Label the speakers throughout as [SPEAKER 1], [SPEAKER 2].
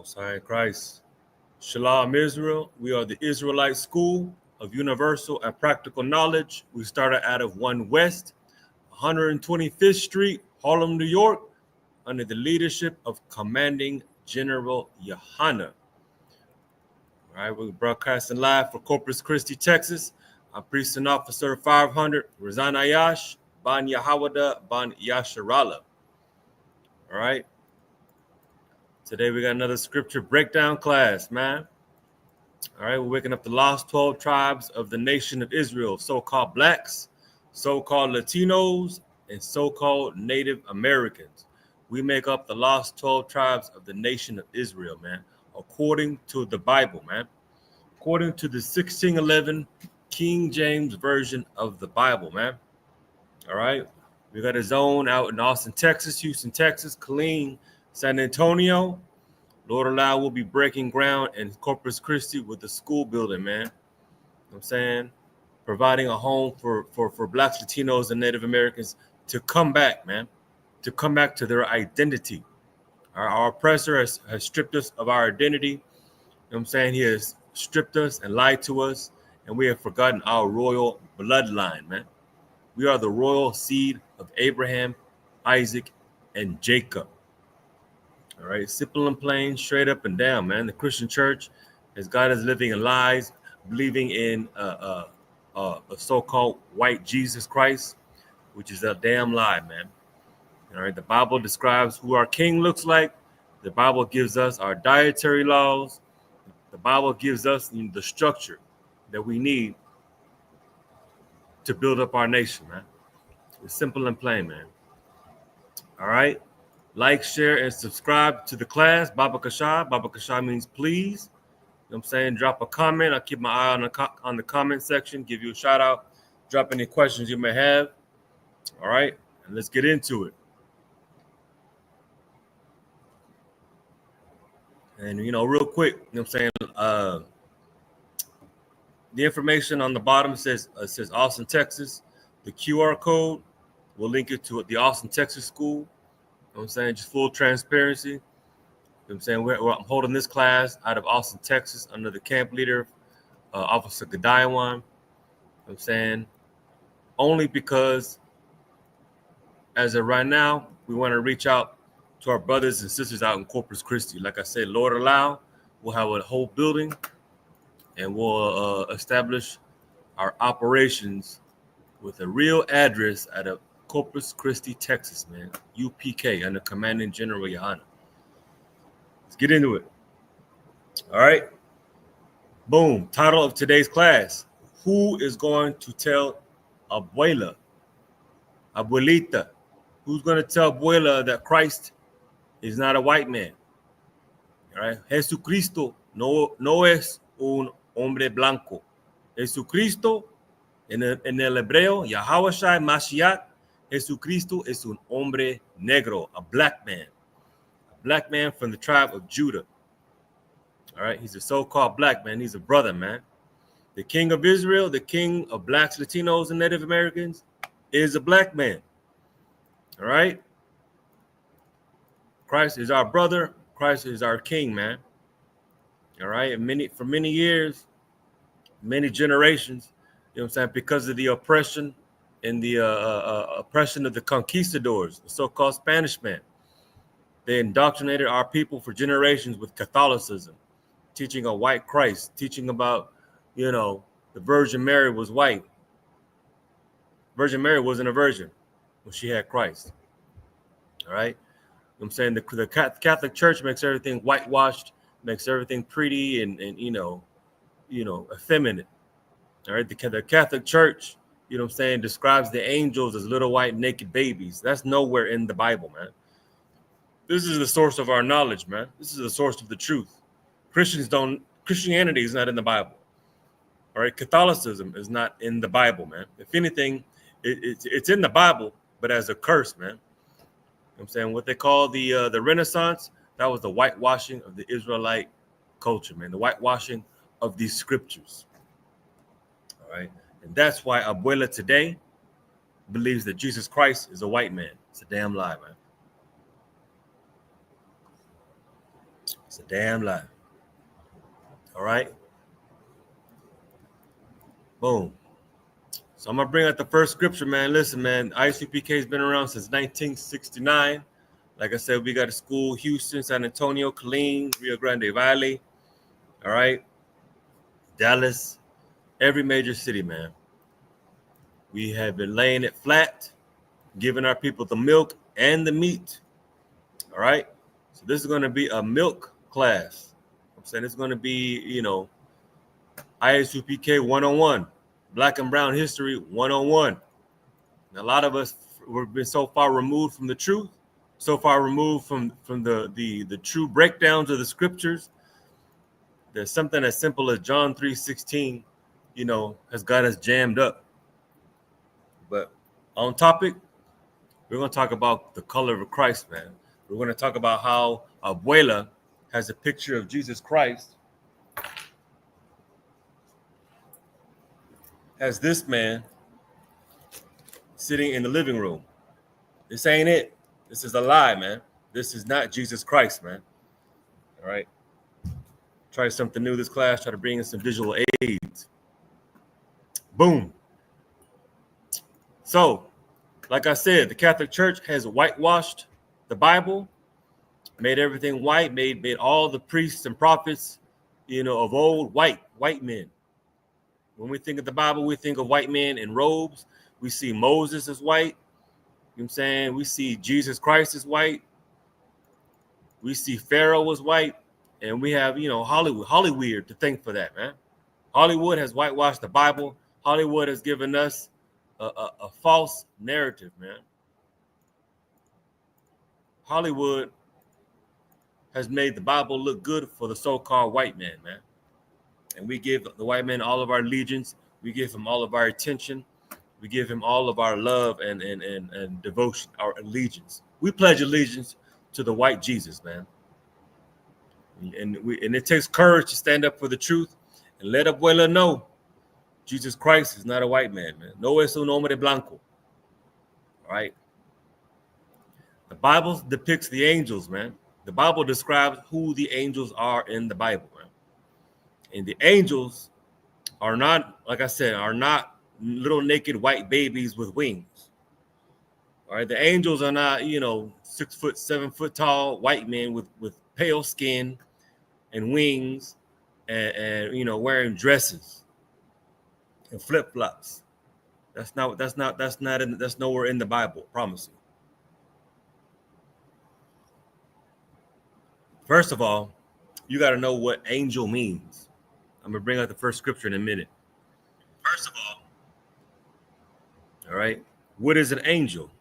[SPEAKER 1] Most High in Christ. Shalom Israel. We are the Israelite School of Universal and Practical Knowledge. We started out of 1 West, 125th Street, Harlem, New York, under the leadership of Commanding General Yohana. All right, we're broadcasting live for Corpus Christi, Texas. I'm Priest and Officer 500, Razan Ayash, Ban Yahawada, Ban Yasharala. All right. Today we got another scripture breakdown class, man. All right, we're waking up the lost 12 tribes of the nation of Israel, so-called blacks, so-called Latinos, and so-called Native Americans. We make up the lost 12 tribes of the nation of Israel, man, according to the Bible, man. According to the 1611 King James Version of the Bible, man. All right, we got a zone out in Austin, Texas, Houston, Texas, Killeen, San Antonio. Lord allow, we'll be breaking ground in Corpus Christi with the school building, man. You know what I'm saying? Providing a home for Blacks, Latinos, and Native Americans to come back, man. To come back to their identity. Our oppressor has stripped us of our identity. You know what I'm saying? He has stripped us and lied to us, and we have forgotten our royal bloodline, man. We are the royal seed of Abraham, Isaac, and Jacob. All right, simple and plain, straight up and down, man. The Christian church has got us living in lies, believing in a so-called white Jesus Christ, which is a damn lie, man. All right, the Bible describes who our king looks like. The Bible gives us our dietary laws. The Bible gives us the structure that we need to build up our nation, man. It's simple and plain, man. All right. Like, share, and subscribe to the class. Baba Kasha. Baba Kasha means please. You know what I'm saying? Drop a comment. I'll keep my eye on the comment section. Give you a shout out. Drop any questions you may have. All right. And let's get into it. And, real quick, you know what I'm saying? The information on the bottom says Austin, Texas. The QR code will link it to the Austin, Texas school. You know what I'm saying? Just full transparency. You know what I'm saying? I'm holding this class out of Austin, Texas, under the camp leader, Officer Gadiwan. You know what I'm saying? Only because, as of right now, we want to reach out to our brothers and sisters out in Corpus Christi. Like I said, Lord allow, we'll have a whole building, and we'll establish our operations with a real address out of Corpus Christi, Texas, man. UPK, under Commanding General Yohana. Let's get into it. All right. Boom. Title of today's class: Who is going to tell Abuela, Abuelita? Who's going to tell Abuela that Christ is not a white man? All right. Jesucristo no es un hombre blanco. Jesucristo, en el hebreo, Yahweh Shai Mashiach, Jesucristo es un hombre negro, a black man from the tribe of Judah. All right, he's a so-called black man. He's a brother, man. The king of Israel, the king of blacks, Latinos, and Native Americans is a black man. All right. Christ is our brother. Christ is our king, man. All right. And for many years, many generations, you know what I'm saying, because of the oppression and the oppression of the conquistadors, the so-called Spanish men, they indoctrinated our people for generations with Catholicism, teaching a white Christ, teaching about, the Virgin Mary was white. Virgin Mary wasn't a virgin when she had Christ. All right. You know what I'm saying? The Catholic Church makes everything whitewashed, makes everything pretty and effeminate. All right. The Catholic Church, you know what I'm saying, describes the angels as little white naked babies. That's nowhere in the Bible, man. This is the source of our knowledge, man. This is the source of the truth. Christianity is not in the Bible. All right. Catholicism is not in the Bible, man. If anything, it's in the Bible, but as a curse, man. You know what I'm saying? What they call the Renaissance, that was the whitewashing of the Israelite culture, man. The whitewashing of these scriptures. All right. And that's why Abuela today believes that Jesus Christ is a white man. It's a damn lie, man. It's a damn lie. All right. Boom. So I'm gonna bring out the first scripture, man. Listen, man, ISUPK has been around since 1969. Like I said, we got a school: Houston, San Antonio, Killeen, Rio Grande Valley. All right, Dallas, every major city, man. We have been laying it flat, giving our people the milk and the meat. All right. So this is gonna be a milk class. I'm saying it's gonna be, ISUPK 101, Black and Brown History 101. And a lot of us we've been so far removed from the truth, so far removed from the true breakdowns of the scriptures. There's something as simple as John 3:16, has got us jammed up. But on topic, we're going to talk about the color of Christ, man. We're going to talk about how Abuela has a picture of Jesus Christ as this man sitting in the living room. This ain't it. This is a lie, man. This is not Jesus Christ, man. All right. Try something new this class. Try to bring in some visual aids. Boom. So, like I said, the Catholic Church has whitewashed the Bible, made everything white, made all the priests and prophets, of old white men. When we think of the Bible, we think of white men in robes. We see Moses as white. You know what I'm saying? We see Jesus Christ as white. We see Pharaoh as white. And we have, Hollywood to thank for that, man. Hollywood has whitewashed the Bible. Hollywood has given us a false narrative, man. Hollywood has made the Bible look good for the so-called white man, man. And we give the white man all of our allegiance. We give him all of our attention. We give him all of our love and devotion, our allegiance. We pledge allegiance to the white Jesus, man. And it takes courage to stand up for the truth and let Abuela know Jesus Christ is not a white man, man. No es un hombre blanco. All right. The Bible depicts the angels, man. The Bible describes who the angels are in the Bible, man. And the angels are not, like I said, are not little naked white babies with wings. All right. The angels are not, 6 foot, 7 foot tall white men with pale skin and wings and wearing dresses and flip-flops. That's nowhere in the Bible, I promise you. First of all, you got to know what angel means. I'm going to bring out the first scripture in a minute. First of all right, what is an angel?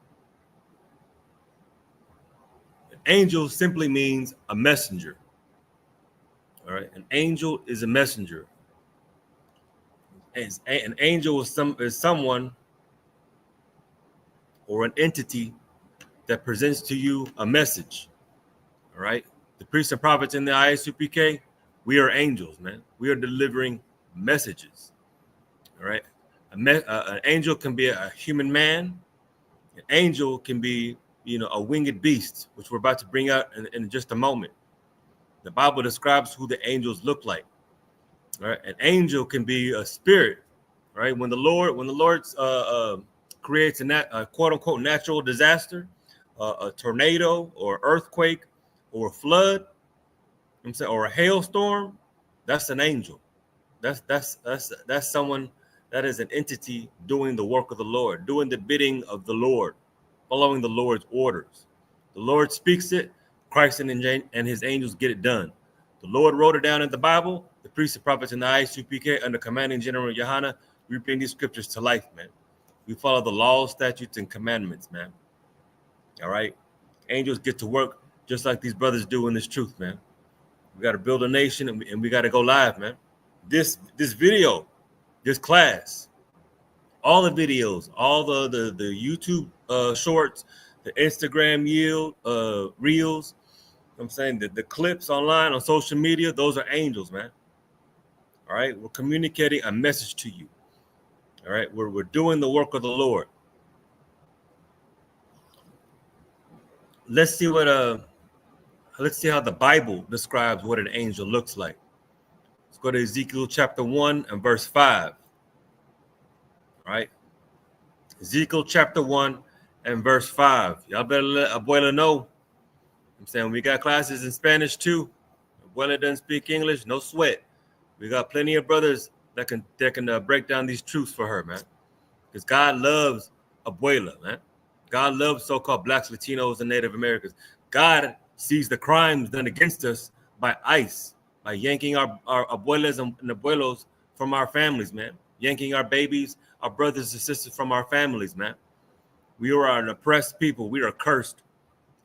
[SPEAKER 1] An angel simply means a messenger. All right, an angel is a messenger. An angel is someone or an entity that presents to you a message. All right, the priests and prophets in the ISUPK, we are angels, man. We are delivering messages. All right, an angel can be a human man. An angel can be, a winged beast, which we're about to bring out in just a moment. The Bible describes who the angels look like. All right, an angel can be a spirit. Right, when the Lord creates a quote unquote natural disaster, a tornado or earthquake or a flood, or a hailstorm, that's an angel. That's someone, that is an entity doing the work of the Lord, doing the bidding of the Lord, following the Lord's orders. The Lord speaks it, Christ and his angels get it done. The Lord wrote it down in the Bible. The priests and prophets in the ISUPK under commanding General Johanna, we bring these scriptures to life, man. We follow the laws, statutes, and commandments, man. All right? Angels get to work just like these brothers do in this truth, man. We got to build a nation, and we got to go live, man. This video, this class, all the videos, all the YouTube shorts, the Instagram reels, I'm saying the clips online on social media, those are angels, man. All right? We're communicating a message to you. All right? We're doing the work of the Lord. Let's see what let's see how the Bible describes what an angel looks like. Let's go to Ezekiel chapter 1 and verse 5. All right. Ezekiel chapter 1 and verse 5. Y'all better let Abuela know. I'm saying we got classes in Spanish too. Abuela doesn't speak English, no sweat. We got plenty of brothers that can break down these truths for her, man. Because God loves Abuela, man. God loves so-called blacks, Latinos, and Native Americans. God sees the crimes done against us by ICE, by yanking our abuelas and abuelos from our families, man. Yanking our babies, our brothers and sisters from our families, man. We are an oppressed people. We are cursed,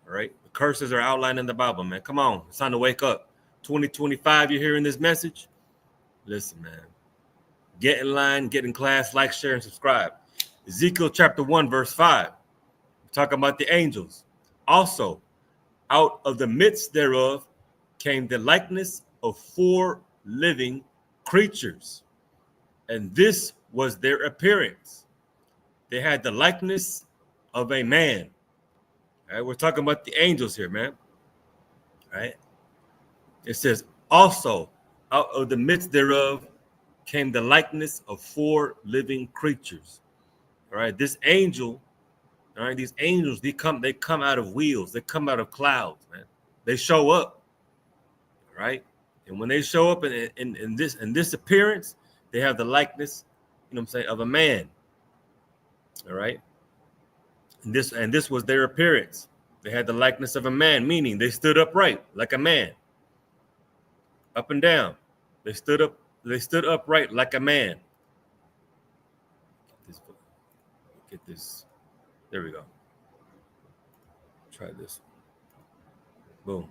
[SPEAKER 1] all right? The curses are outlined in the Bible, man. Come on, it's time to wake up. 2025, you're hearing this message? Listen, man. Get in line, get in class, like, share, and subscribe. Ezekiel chapter 1, verse 5. We're talking about the angels. Also, out of the midst thereof came the likeness of 4 living creatures, and this was their appearance. They had the likeness of a man. All right, we're talking about the angels here, man. All right. It says, also, out of the midst thereof came the likeness of 4 living creatures. All right, this angel, all right, these angels, they come out of wheels, they come out of clouds, man. They show up, all right? And when they show up in this appearance, they have the likeness, you know what I'm saying, of a man. All right. And this was their appearance. They had the likeness of a man, meaning they stood upright like a man. Up and down. They stood upright like a man. Get this. There we go. Try this. Boom.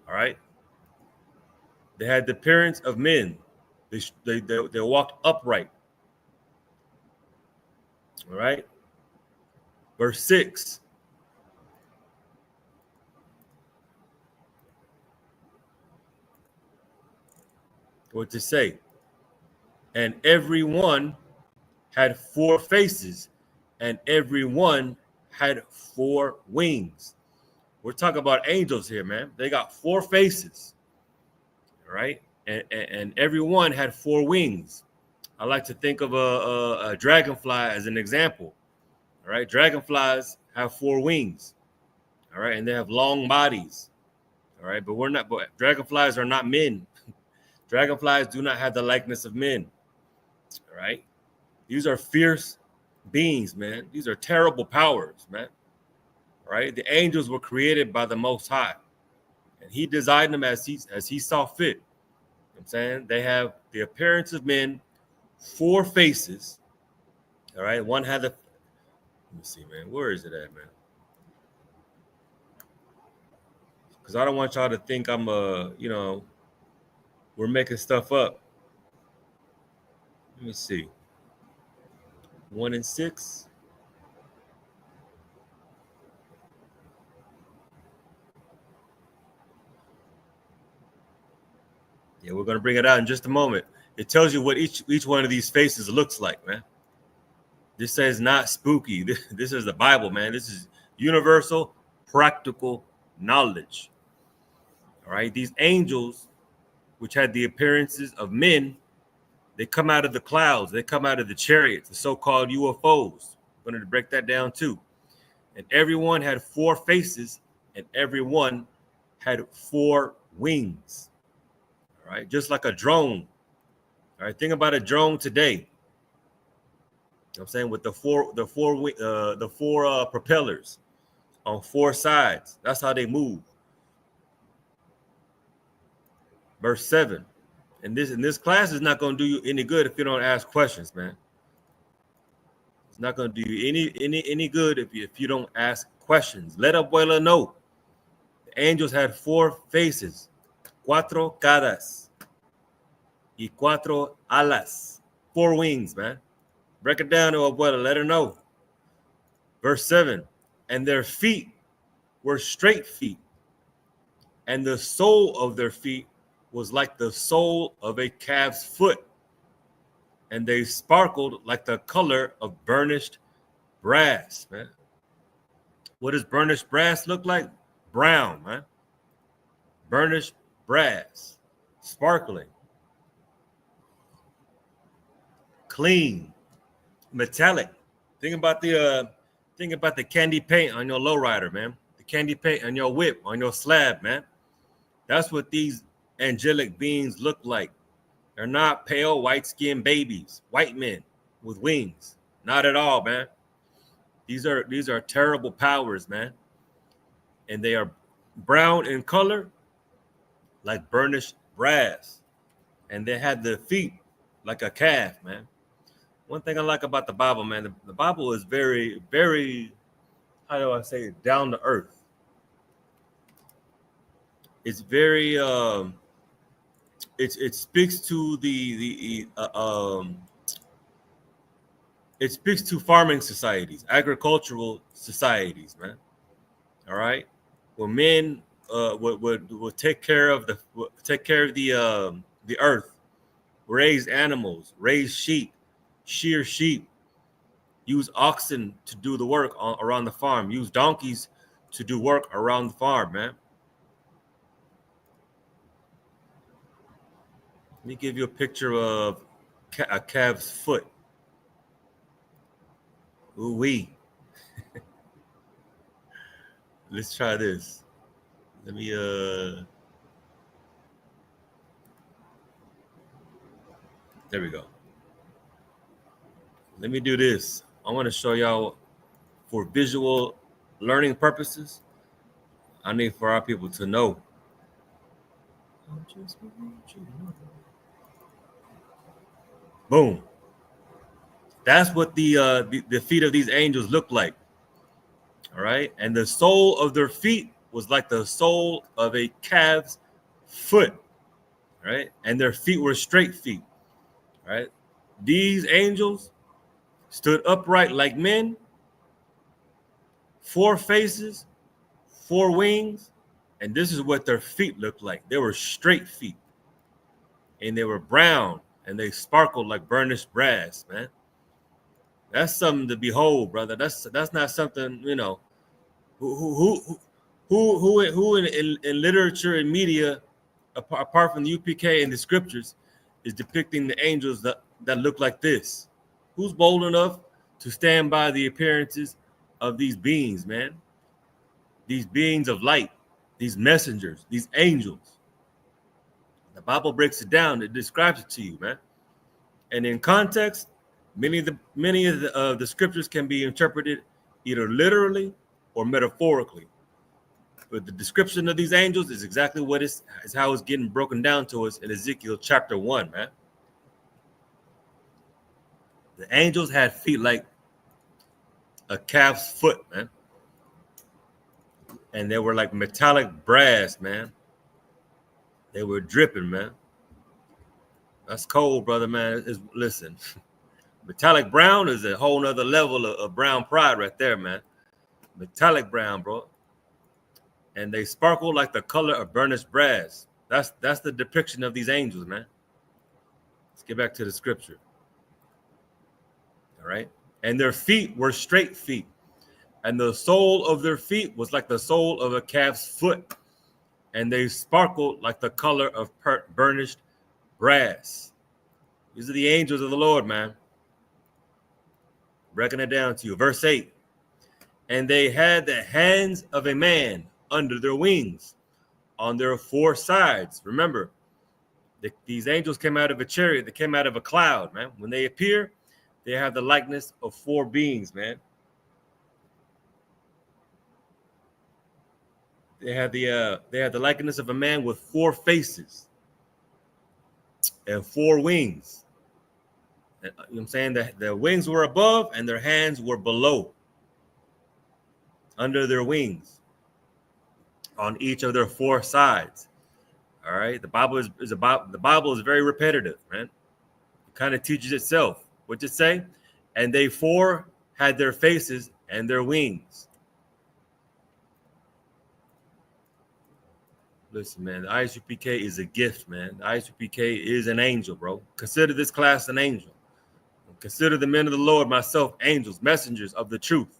[SPEAKER 1] All right. They had the appearance of men. They walked upright. All right. Verse 6. What to say? And every one had 4 faces, and every one had 4 wings. We're talking about angels here, man. They got 4 faces, all right? And every one had 4 wings. I like to think of a dragonfly as an example, all right? Dragonflies have 4 wings, all right? And they have long bodies, all right? But dragonflies are not men. Dragonflies do not have the likeness of men, all right? These are fierce beings, man. These are terrible powers, man. All right? The angels were created by the Most High, and He designed them as He saw fit. You know what I'm saying? They have the appearance of men, 4 faces. All right? One had the. Let me see, man. Where is it at, man? Because I don't want y'all to think I'm we're making stuff up. Let me see. 1 and 6. Yeah, we're gonna bring it out in just a moment. It tells you what each one of these faces looks like, man. This says not spooky. This is the Bible, man. This is universal, practical knowledge. All right, these angels, which had the appearances of men, they come out of the clouds. They come out of the chariots, the so-called UFOs. I'm going to break that down too. And everyone had 4 faces, and everyone had 4 wings. All right, just like a drone. All right, think about a drone today. You know what I'm saying, with the four propellers on 4 sides. That's how they move. Verse 7. And this class is not going to do you any good if you don't ask questions, man. It's not going to do you any good if you don't ask questions. Let Abuela know. The angels had 4 faces, 4 caras, y 4 alas, 4 wings, man. Break it down to Abuela. Let her know. Verse 7. And their feet were straight feet, and the sole of their feet was like the sole of a calf's foot, and they sparkled like the color of burnished brass, man. What does burnished brass look like? brown, man. Burnished brass, sparkling, clean, metallic. Think about the candy paint on your lowrider, man. The candy paint on your whip, on your slab, man. That's what these angelic beings look like. They're not pale, white-skinned babies, white men with wings. Not at all, man. These are terrible powers, man. And they are brown in color, like burnished brass. And they had the feet like a calf, man. One thing I like about the Bible, man, the Bible is very, very, how do I say it, down to earth. It's very, it speaks to it speaks to farming societies, agricultural societies, man. All right, where men would take care of the earth, raise animals, raise sheep, shear sheep, use oxen to do the work around the farm, use donkeys to do work around the farm, man. Let me give you a picture of a calf's foot. Ooh wee. Let's try this. Let me there we go. Let me do this. I want to show y'all for visual learning purposes. I need for our people to know. Boom. That's what the feet of these angels look like. All right. And the sole of their feet was like the sole of a calf's foot. Right. And their feet were straight feet. Right. These angels stood upright like men, 4 faces, 4 wings. And this is what their feet looked like. They were straight feet. And they were brown. And they sparkled like burnished brass, man. That's something to behold, brother. That's not something, you know, who in literature and media, apart from the UPK and the scriptures, is depicting the angels that look like this. Who's bold enough to stand by the appearances of these beings, man? These beings of light, these messengers, these angels. The Bible breaks it down. It describes it to you, man. And in context, many of the scriptures can be interpreted either literally or metaphorically. But the description of these angels is exactly what is how it's getting broken down to us in Ezekiel chapter 1, man. The angels had feet like a calf's foot, man. And they were like metallic brass, man. They were dripping, man. That's cold, brother, man. Listen, metallic brown is a whole nother level of brown pride right there, man. Metallic brown, bro. And they sparkle like the color of burnished brass. That's the depiction of these angels, man. Let's get back to the scripture. All right. And their feet were straight feet. And the sole of their feet was like the sole of a calf's foot. And they sparkled like the color of burnished brass. These are the angels of the Lord, man. Breaking it down to you. Verse 8. And they had the hands of a man under their wings on their 4 sides. Remember, these angels came out of a chariot. They came out of a cloud, man. When they appear, they have the likeness of 4 beings, man. They had the likeness of a man with 4 faces and 4 wings. You know what I'm saying? Their wings were above and their hands were below, under their wings, on each of their 4 sides. All right. The Bible is very repetitive, man. It kind of teaches itself. What'd it say? And they 4 had their faces and their wings. Listen, man, the ISUPK is a gift, man. The ISUPK is an angel, bro. Consider this class an angel. Consider the men of the Lord, myself, angels, messengers of the truth.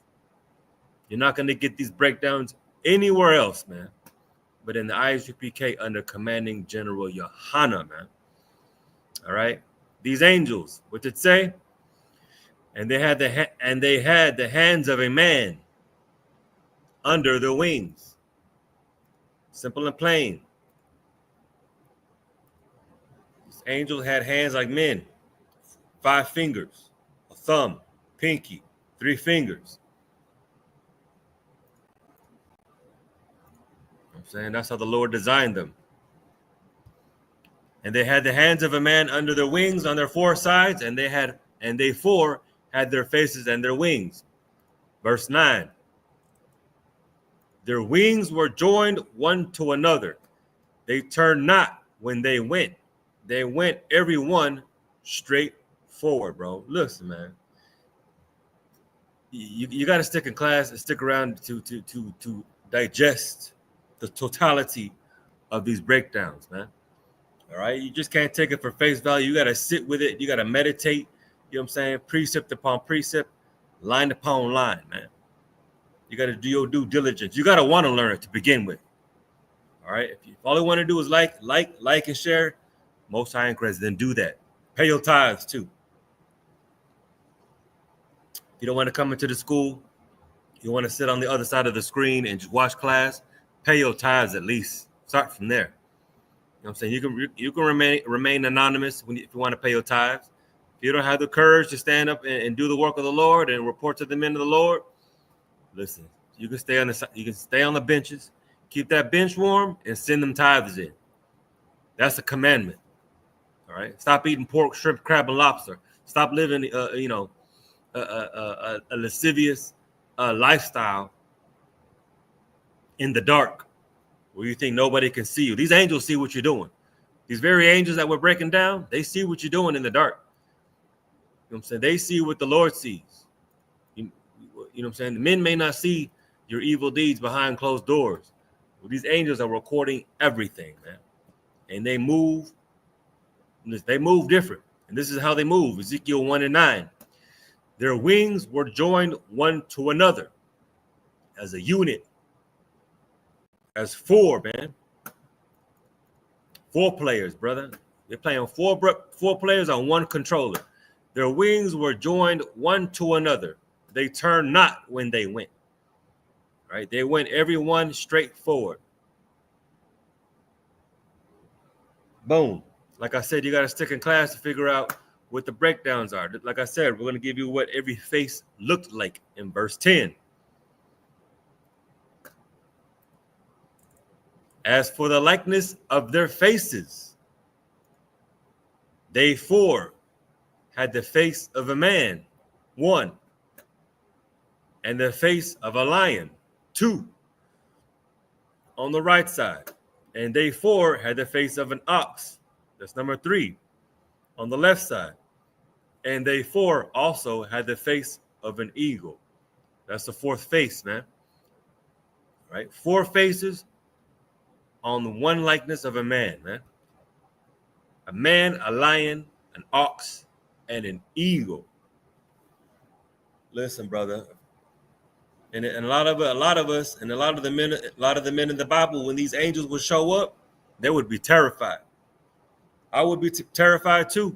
[SPEAKER 1] You're not going to get these breakdowns anywhere else, man, but in the ISUPK under commanding General Yohana, man. All right. These angels, what did it say? And they had the hands of a man under their wings. Simple and plain. These angels had hands like men, 5 fingers, a thumb, pinky, 3 fingers. I'm saying that's how the Lord designed them. And they had the hands of a man under their wings on their 4 sides, and they 4 had their faces and their wings. Verse 9. Their wings were joined one to another. They turned not when they went. They went every one straight forward, bro. Listen, man. You got to stick in class and stick around to digest the totality of these breakdowns, man. All right, you just can't take it for face value. You got to sit with it. You got to meditate. You know what I'm saying? Precept upon precept, line upon line, man. You got to do your due diligence. You got to want to learn it to begin with. All right, if all you want to do is like and share, Most High and Christ, then do that. Pay your tithes too. If you don't want to come into the school, you want to sit on the other side of the screen and just watch class, pay your tithes at least. Start from there. You know what I'm saying? You can remain anonymous if you want to pay your tithes. If you don't have the courage to stand up and do the work of the Lord and report to the men of the Lord, listen, you can stay on the benches, keep that bench warm, and send them tithes in. That's a commandment. All right. Stop eating pork, shrimp, crab, and lobster. Stop living, a lascivious lifestyle in the dark, where you think nobody can see you. These angels see what you're doing. These very angels that we're breaking down, they see what you're doing in the dark. You know what I'm saying? They see what the Lord sees. You know what I'm saying? The men may not see your evil deeds behind closed doors. But these angels are recording everything, man. And they move different. And this is how they move. Ezekiel 1:9. Their wings were joined one to another as a unit. As 4, man. 4 players, brother. They're playing 4 players on one controller. Their wings were joined one to another. They turned not when they went. Right? They went every one straight forward. Boom. Like I said, you got to stick in class to figure out what the breakdowns are. Like I said, we're going to give you what every face looked like in verse 10. As for the likeness of their faces, they 4 had the face of a man, 1, and the face of a lion, 2, on the right side. And they 4 had the face of an ox, that's number 3, on the left side. And they 4 also had the face of an eagle. That's the 4th face, man. Right? 4 faces on the one likeness of a man, man. A man, a lion, an ox, and an eagle. Listen, brother. And a lot of us, and a lot of the men in the Bible, when these angels would show up, they would be terrified. I would be terrified too.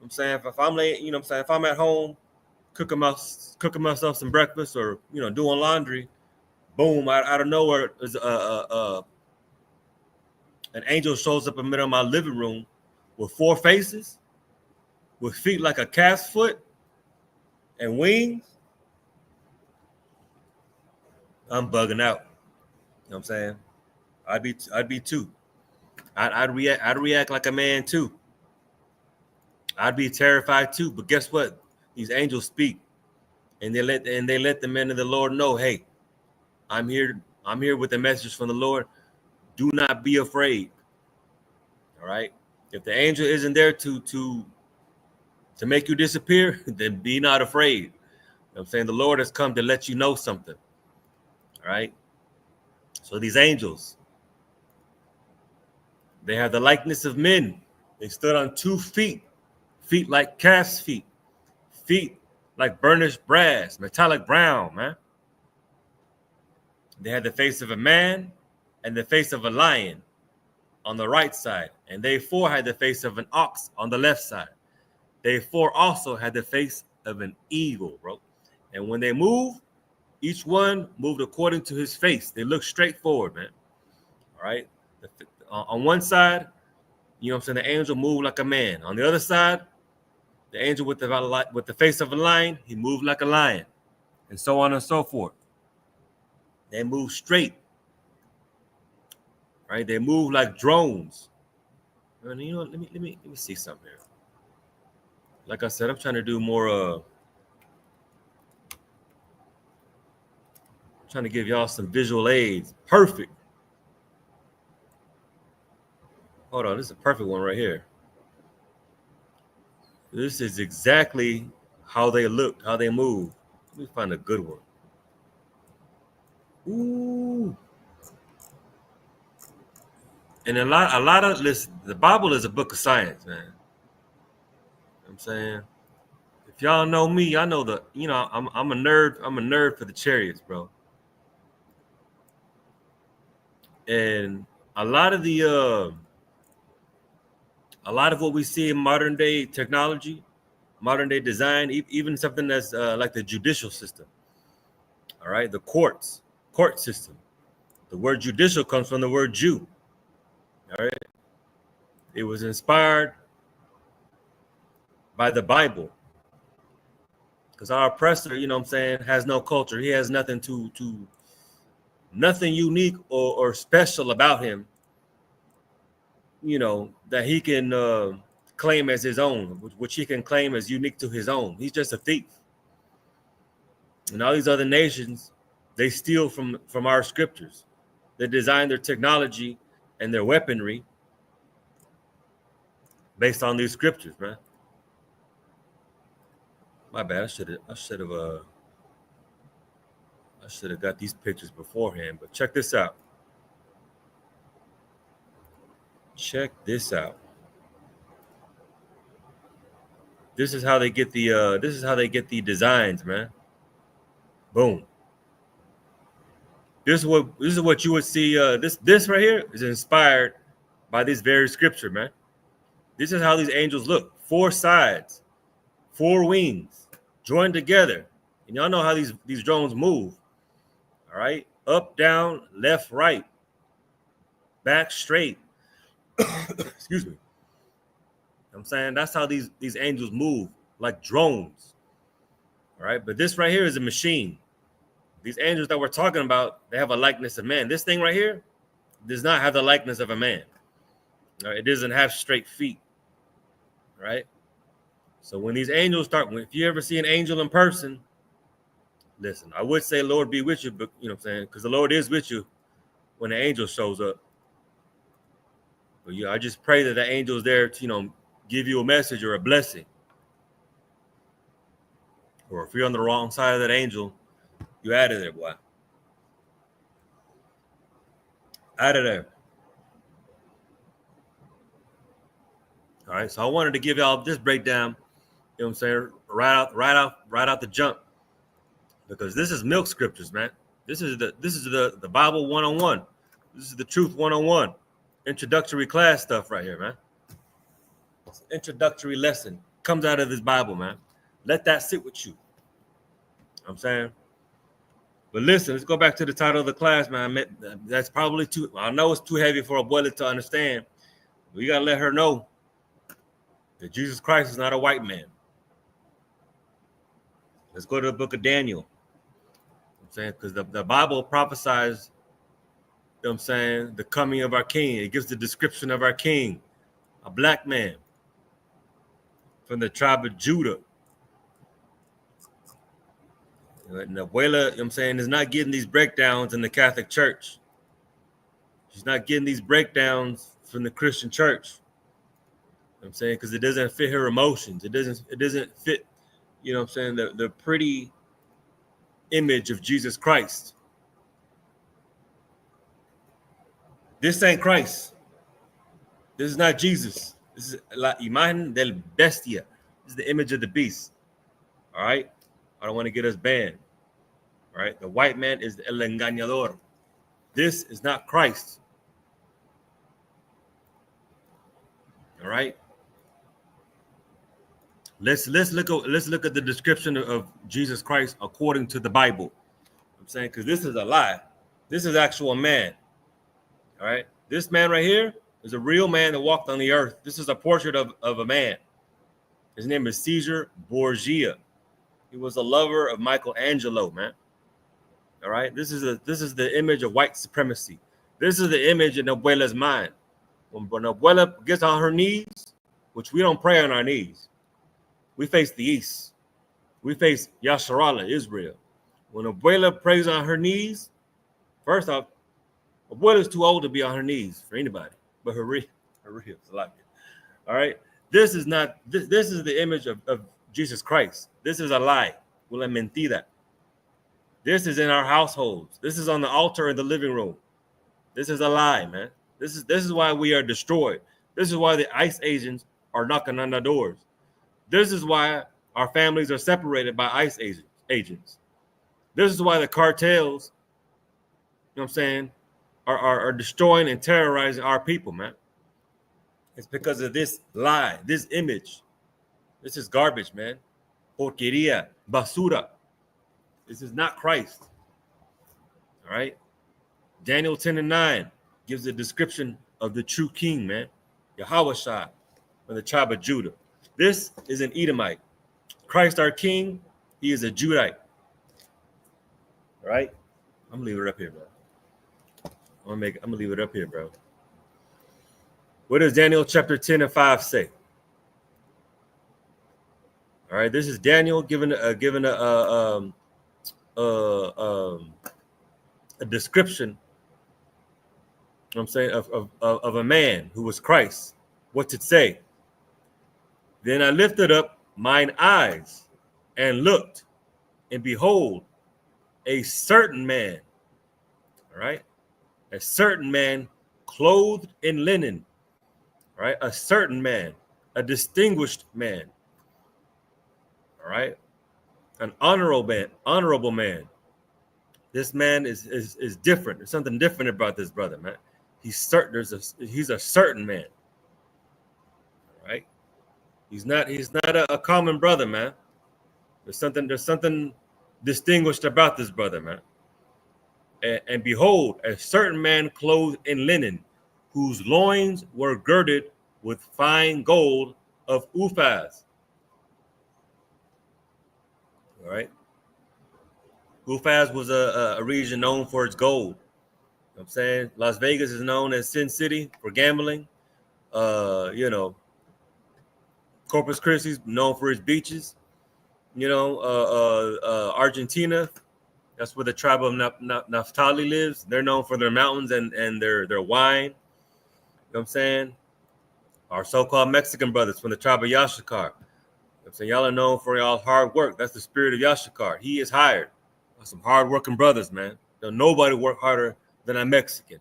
[SPEAKER 1] I'm saying, if I'm late, you know what I'm saying, if I'm at home cooking myself some breakfast, or doing laundry, boom, out of nowhere is an angel shows up in the middle of my living room with 4 faces, with feet like a calf's foot, and wings. I'm bugging out. You know what I'm saying? I'd be too. I'd react like a man too. I'd be terrified too. But guess what? These angels speak, and they let the men of the Lord know, hey, I'm here with a message from the Lord. Do not be afraid. All right. If the angel isn't there to make you disappear, then be not afraid. You know what I'm saying? The Lord has come to let you know something. All right. So these angels, they have the likeness of men. They stood on 2 feet, feet like calf's feet like burnished brass, metallic brown, man. They had the face of a man and the face of a lion on the right side. And they four had the face of an ox on the left side. They four also had the face of an eagle, bro. And when they moved, each one moved according to his face. They looked straight forward, man. All right. On one side, you know what I'm saying, the angel moved like a man. On the other side, the angel with the face of a lion, he moved like a lion, and so on and so forth. They move straight, right? They move like drones. And you know, let me see something here. Like I said, I'm trying to do more. Trying to give y'all some visual aids. Perfect. Hold on, this is a perfect one right here. This is exactly how they looked, how they moved. Let me find a good one. Ooh. And a lot of listen, the Bible is a book of science, man. You know what I'm saying? If y'all know me, y'all know I'm a nerd. I'm a nerd for the chariots, bro. And a lot of what we see in modern day technology, modern day design, even something that's like the judicial system. All right, the court system. The word judicial comes from the word Jew. All right, it was inspired by the Bible, because our oppressor, you know what I'm saying, has no culture. He has nothing nothing unique or special about him, you know, that he can claim as his own, which he can claim as unique to his own. He's just a thief. And all these other nations, they steal from our scriptures. They design their technology and their weaponry based on these scriptures, man. My bad. I should have got these pictures beforehand. But check this out. Check this out. This is how they get the designs, man. Boom. This is what you would see. This right here is inspired by this very scripture, man. This is how these angels look. 4 sides, 4 wings, joined together. And y'all know how these drones move. All right, up, down, left, right, back, straight. Excuse me. I'm saying that's how these angels move, like drones. All right, but this right here is a machine. These angels that we're talking about, they have a likeness of man. This thing right here does not have the likeness of a man. All right, it doesn't have straight feet. All right. So when these angels if you ever see an angel in person, listen, I would say Lord be with you, but you know what I'm saying, because the Lord is with you when the angel shows up. But yeah, I just pray that the angel is there to, you know, give you a message or a blessing. Or if you're on the wrong side of that angel, you out of there, boy. Out of there. All right. So I wanted to give y'all this breakdown, you know what I'm saying, right out the jump. Because this is milk scriptures, man. This is the Bible 101. This is the truth 101. Introductory class stuff right here, man. It's an introductory lesson. Comes out of this Bible, man. Let that sit with you. I'm saying. But listen, let's go back to the title of the class, man. That's probably too, I know it's too heavy for Abuela to understand. But you got to let her know that Jesus Christ is not a white man. Let's go to the book of Daniel. I'm saying, because the Bible prophesies, you know what I'm saying, the coming of our king. It gives the description of our king, a black man from the tribe of Judah. And Abuela, you know what I'm saying, is not getting these breakdowns in the Catholic Church. She's not getting these breakdowns from the Christian church. You know what I'm saying, because it doesn't fit her emotions. It doesn't fit, you know what I'm saying, the pretty image of Jesus Christ. This ain't Christ. This is not Jesus. This is la imagen del bestia. This is the image of the beast. All right? I don't want to get us banned. All right? The white man is el engañador. This is not Christ. All right. Let's look at the description of Jesus Christ according to the Bible. I'm saying, because this is a lie. This is actual man. All right. This man right here is a real man that walked on the earth. This is a portrait of a man. His name is Caesar Borgia. He was a lover of Michelangelo, man. All right. This is the image of white supremacy. This is the image in Abuela's mind. When Abuela gets on her knees, which we don't pray on our knees, we face the east. We face Yasharallah, Israel. When Abuela prays on her knees, first off, Abuela's too old to be on her knees for anybody, but her ribs a lot. All right. This is not this is the image of Jesus Christ. This is a lie. Una mentira. This is in our households. This is on the altar in the living room. This is a lie, man. This is why we are destroyed. This is why the ICE agents are knocking on our doors. This is why our families are separated by ICE agents. This is why the cartels, you know what I'm saying, are destroying and terrorizing our people, man. It's because of this lie, this image. This is garbage, man. Porqueria, basura. This is not Christ. All right. Daniel 10:9 gives a description of the true king, man. Yahweh from the tribe of Judah. This is an Edomite. Christ our king, he is a Judite. All right. I'm gonna leave it up here, bro. I'm gonna leave it up here, bro. What does Daniel chapter 10:5 say? All right, this is Daniel giving a description, you know what I'm saying, of a man who was Christ. What's it say? Then I lifted up mine eyes and looked, and behold, a certain man, all right, a certain man clothed in linen, all right, a certain man, a distinguished man, all right, an honorable man. This man is different. There's something different about this brother, man. He's certain. He's a certain man, all right. He's not a common brother, man. There's something distinguished about this brother, man. And behold, a certain man clothed in linen, whose loins were girded with fine gold of Uphaz. All right. Uphaz was a region known for its gold. You know what I'm saying? Las Vegas is known as Sin City for gambling. You know, Corpus Christi is known for its beaches. You know, Argentina, that's where the tribe of Naphtali lives. They're known for their mountains and their wine. You know what I'm saying? Our so-called Mexican brothers from the tribe of Yashikar. So y'all are known for y'all hard work. That's the spirit of Yashikar. He is hired. Some hard-working brothers, man. Nobody work harder than a Mexican.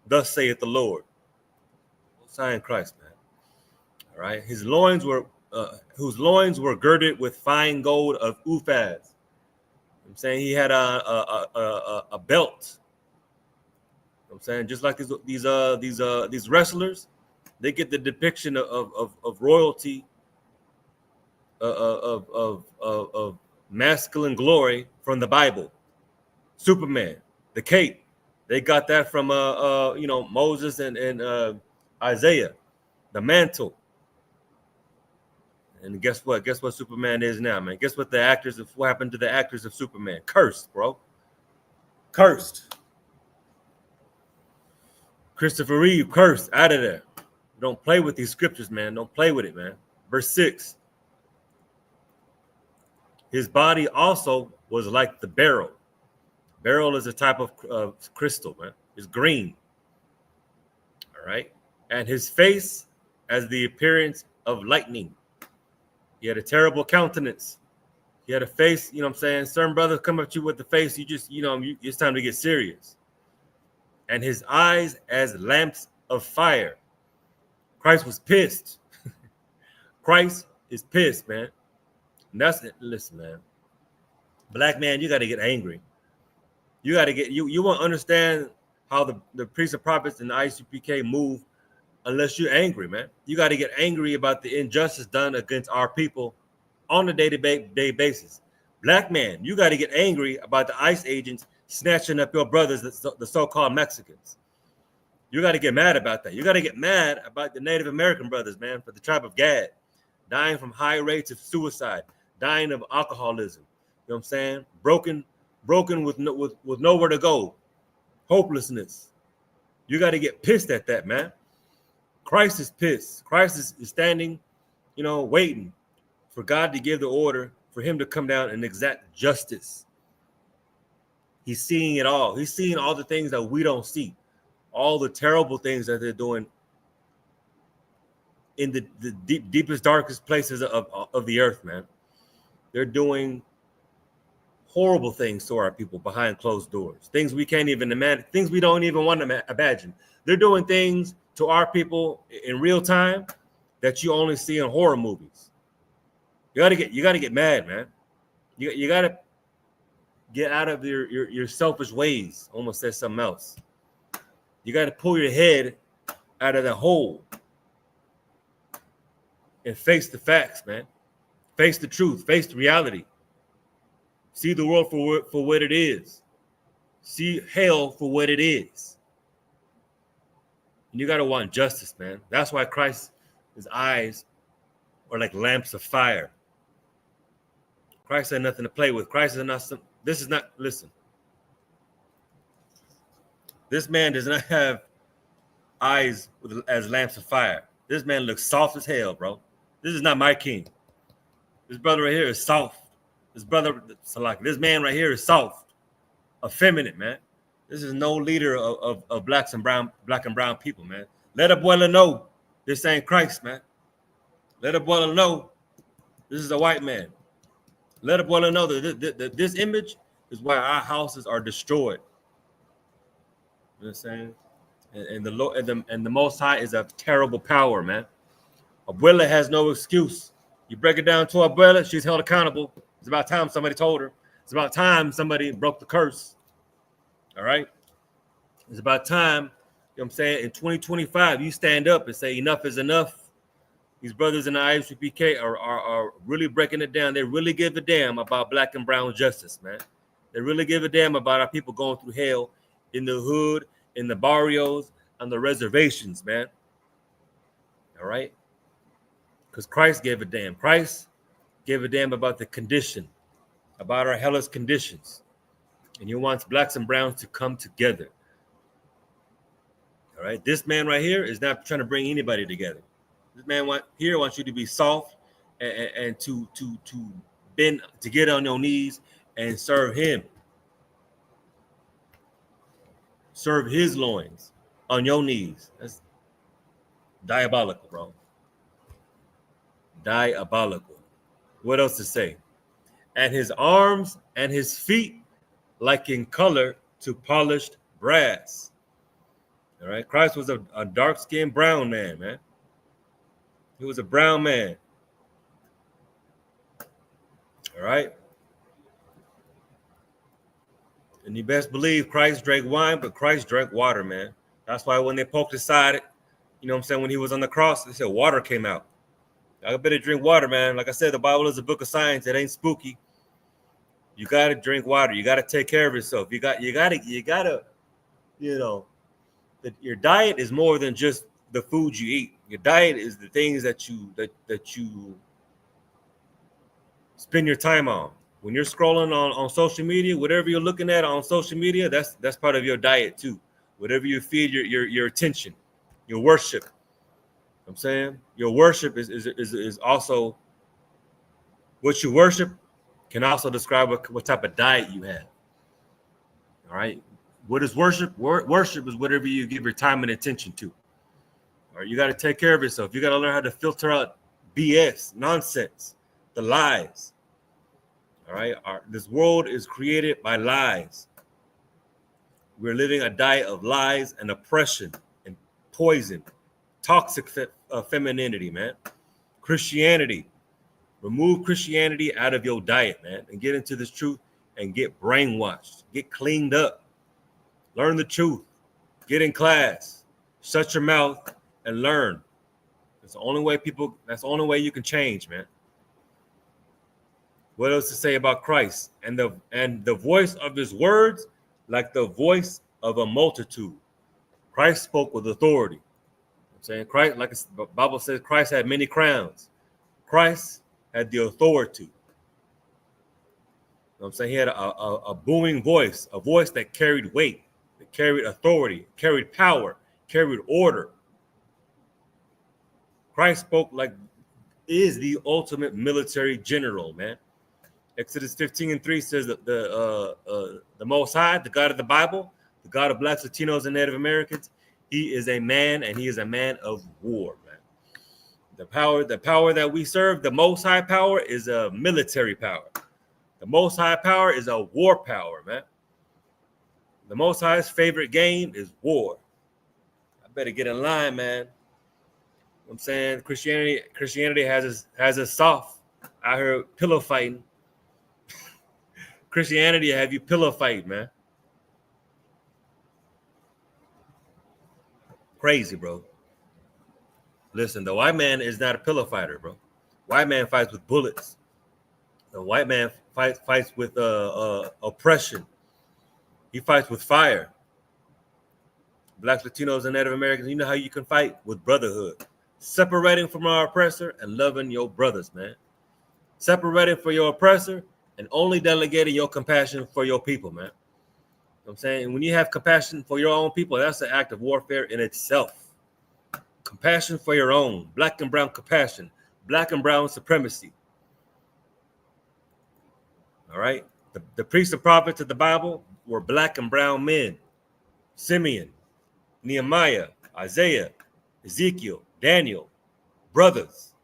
[SPEAKER 1] Thus saith the Lord. Sign Christ, man. All right. His loins were, whose loins were girded with fine gold of Uphaz. I'm saying he had a belt. I'm saying just like these wrestlers, they get the depiction of royalty, of masculine glory from the Bible. Superman, the cape, they got that from you know, Moses and Isaiah, the mantle. And guess what? Guess what Superman is now, man? Guess what what happened to the actors of Superman? Cursed, bro. Cursed. Christopher Reeve, cursed, out of there. Don't play with these scriptures, man. Don't play with it, man. Verse 6. His body also was like the beryl. Beryl is a type of crystal, man. It's green. All right. And his face as the appearance of lightning. He had a terrible countenance. He had a face, you know what I'm saying? Certain brothers come up to you with the face, you just, you know, it's time to get serious. And his eyes as lamps of fire. Christ was pissed. Christ is pissed, man. And that's it. Listen, man. Black man, you got to get angry. You got to get, you won't understand how the priests and prophets and the ISUPK move unless you're angry, man. You got to get angry about the injustice done against our people on a day-to-day basis. Black man, you got to get angry about the ICE agents snatching up your brothers, the so-called Mexicans. You got to get mad about that. You got to get mad about the Native American brothers, man, for the tribe of Gad, dying from high rates of suicide, dying of alcoholism. You know what I'm saying? Broken with nowhere to go, hopelessness. You got to get pissed at that, man. Christ is pissed. Christ is standing, waiting for God to give the order for him to come down and exact justice. He's seeing it all. He's seeing all the things that we don't see, all the terrible things that they're doing in the deepest, darkest places of the earth, man. They're doing horrible things to our people behind closed doors, things we can't even imagine, things we don't even want to imagine. They're doing things to our people in real time that you only see in horror movies. You gotta get mad, man. You gotta get out of your selfish ways. Almost said something else. You gotta pull your head out of the hole and face the facts, man. Face the truth. Face the reality. See the world for what it is. See hell for what it is. And you gotta want justice, man. That's why Christ's eyes are like lamps of fire. Christ had nothing to play with. Christ is not listen. This man does not have eyes as lamps of fire. This man looks soft as hell, bro. This is not my king. This brother right here is soft. This man right here is soft, effeminate, man. This is no leader of black and brown people, man. Let Abuela know this ain't Christ, man. Let Abuela know this is a white man. Let Abuela know that this image is why our houses are destroyed. You know what I'm saying? And the Most High is a terrible power, man. Abuela has no excuse. You break it down to Abuela, she's held accountable. It's about time somebody told her. It's about time somebody broke the curse. All right? It's about time, you know what I'm saying, in 2025, you stand up and say enough is enough. These brothers in the ISUPK are really breaking it down. They really give a damn about black and brown justice, man. They really give a damn about our people going through hell in the hood, in the barrios, on the reservations, man. All right? Because Christ gave a damn. Christ gave a damn about the condition, about our hellish conditions. And he wants blacks and browns to come together. All right? This man right here is not trying to bring anybody together. This man wants you to be soft and to bend, to get on your knees and serve him. Serve his loins on your knees. That's diabolical, bro. Diabolical. What else to say? And his arms and his feet like in color to polished brass. All right. Christ was a dark-skinned brown man, man. He was a brown man. All right. And you best believe Christ drank wine, but Christ drank water, man. That's why when they poked his side, you know what I'm saying, when he was on the cross, they said water came out. I better drink water, man. Like I said, the Bible is a book of science. It ain't spooky. You gotta drink water. You gotta take care of yourself. You gotta, you know, your diet is more than just the food you eat. Your diet is the things that you spend your time on. When you're scrolling on social media, whatever you're looking at on social media, that's part of your diet too. Whatever you feed your attention, your worship. I'm saying your worship is also what you worship can also describe what type of diet you have. All right. What is worship? Worship is whatever you give your time and attention to. All right. You got to take care of yourself. You got to learn how to filter out BS, nonsense, the lies. All right. This world is created by lies. We're living a diet of lies and oppression and poison, toxic femininity, man. Christianity. Remove Christianity out of your diet, man, and get into this truth and get brainwashed. Get cleaned up. Learn the truth. Get in class. Shut your mouth and learn. That's the only way that's the only way you can change, man. What else to say about Christ? And the voice of his words, like the voice of a multitude. Christ spoke with authority. I'm saying Christ, like the Bible says, Christ had many crowns. Christ had the authority. I'm saying he had a booming voice, a voice that carried weight, that carried authority, carried power, carried order. Christ spoke like is the ultimate military general, man. Exodus 15:3 says that the Most High, the God of the Bible, the God of blacks, Latinos, and Native Americans, he is a man, and he is a man of war, man. The power that we serve, the Most High power, is a military power. The Most High power is a war power, man. The Most High's favorite game is war. I better get in line, man. I'm saying Christianity has a soft. I heard pillow fighting. Christianity have you pillow fight, man. Crazy, bro. Listen, the white man is not a pillow fighter, bro. White man fights with bullets. The white man fights with oppression. He fights with fire. Blacks, Latinos, and Native Americans, you know how you can fight? With brotherhood. Separating from our oppressor and loving your brothers, man. Separating from your oppressor and only delegating your compassion for your people, man. You know what I'm saying? When you have compassion for your own people, that's an act of warfare in itself. Compassion for your own. Black and brown compassion. Black and brown supremacy. All right? The priests and prophets of the Bible were black and brown men. Simeon, Nehemiah, Isaiah, Ezekiel, Daniel, brothers.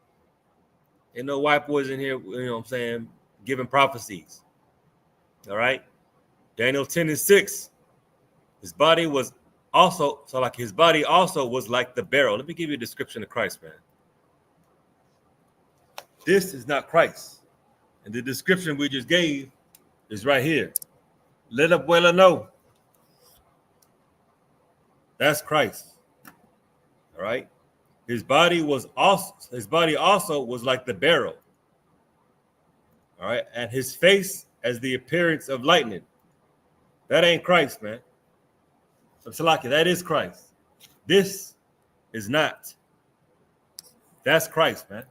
[SPEAKER 1] Ain't no white boys in here, you know what I'm saying, giving prophecies. All right? Daniel 10:6. His body also was like the barrel. Let me give you a description of Christ, man. This is not Christ. And the description we just gave is right here. Let Abuela know. That's Christ. All right? His body also was like the barrel. All right? And his face as the appearance of lightning. That ain't Christ, man. So Salaki, that is Christ. This is not. That's Christ, man.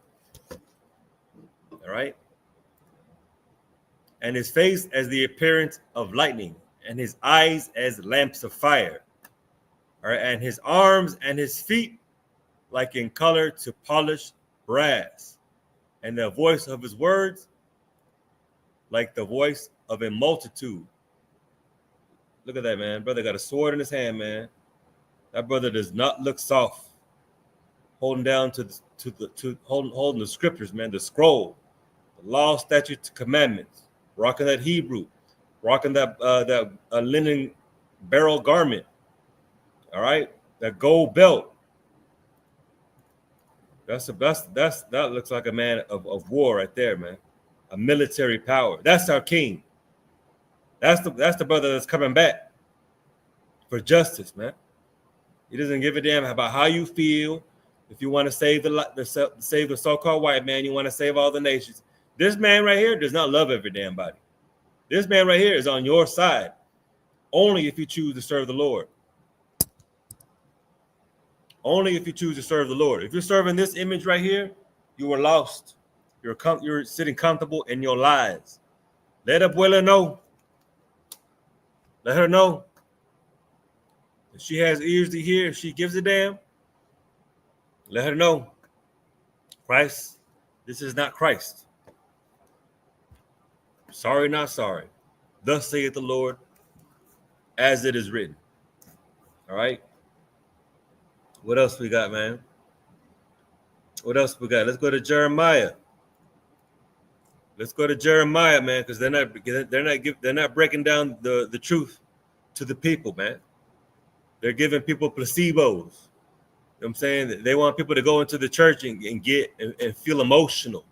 [SPEAKER 1] All right? And his face as the appearance of lightning, and his eyes as lamps of fire. All right, and his arms and his feet like in color to polished brass, and the voice of his words like the voice of a multitude. Look at that, man. Brother got a sword in his hand, man. That brother does not look soft. Holding down holding the scriptures, man, the scroll, the law, statutes, commandments, rocking that Hebrew, rocking that linen barrel garment. All right, that gold belt. That looks like a man of war right there, man. A military power. That's our king. That's the brother that's coming back for justice, man. He doesn't give a damn about how you feel. If you want to save the so-called white man, you want to save all the nations. This man right here does not love every damn body. This man right here is on your side, only if you choose to serve the Lord. Only if you choose to serve the Lord. If you're serving this image right here, you are lost. You're sitting comfortable in your lies. Let Abuela know. Let her know. If she has ears to hear, if she gives a damn, let her know. Christ, this is not Christ. Sorry, not sorry. Thus saith the Lord, as it is written. All right. What else we got, man? What else we got? Let's go to Jeremiah. Let's go to Jeremiah, man, because they're not breaking down the truth to the people, man. They're giving people placebos. You know what I'm saying? They want people to go into the church and feel emotional.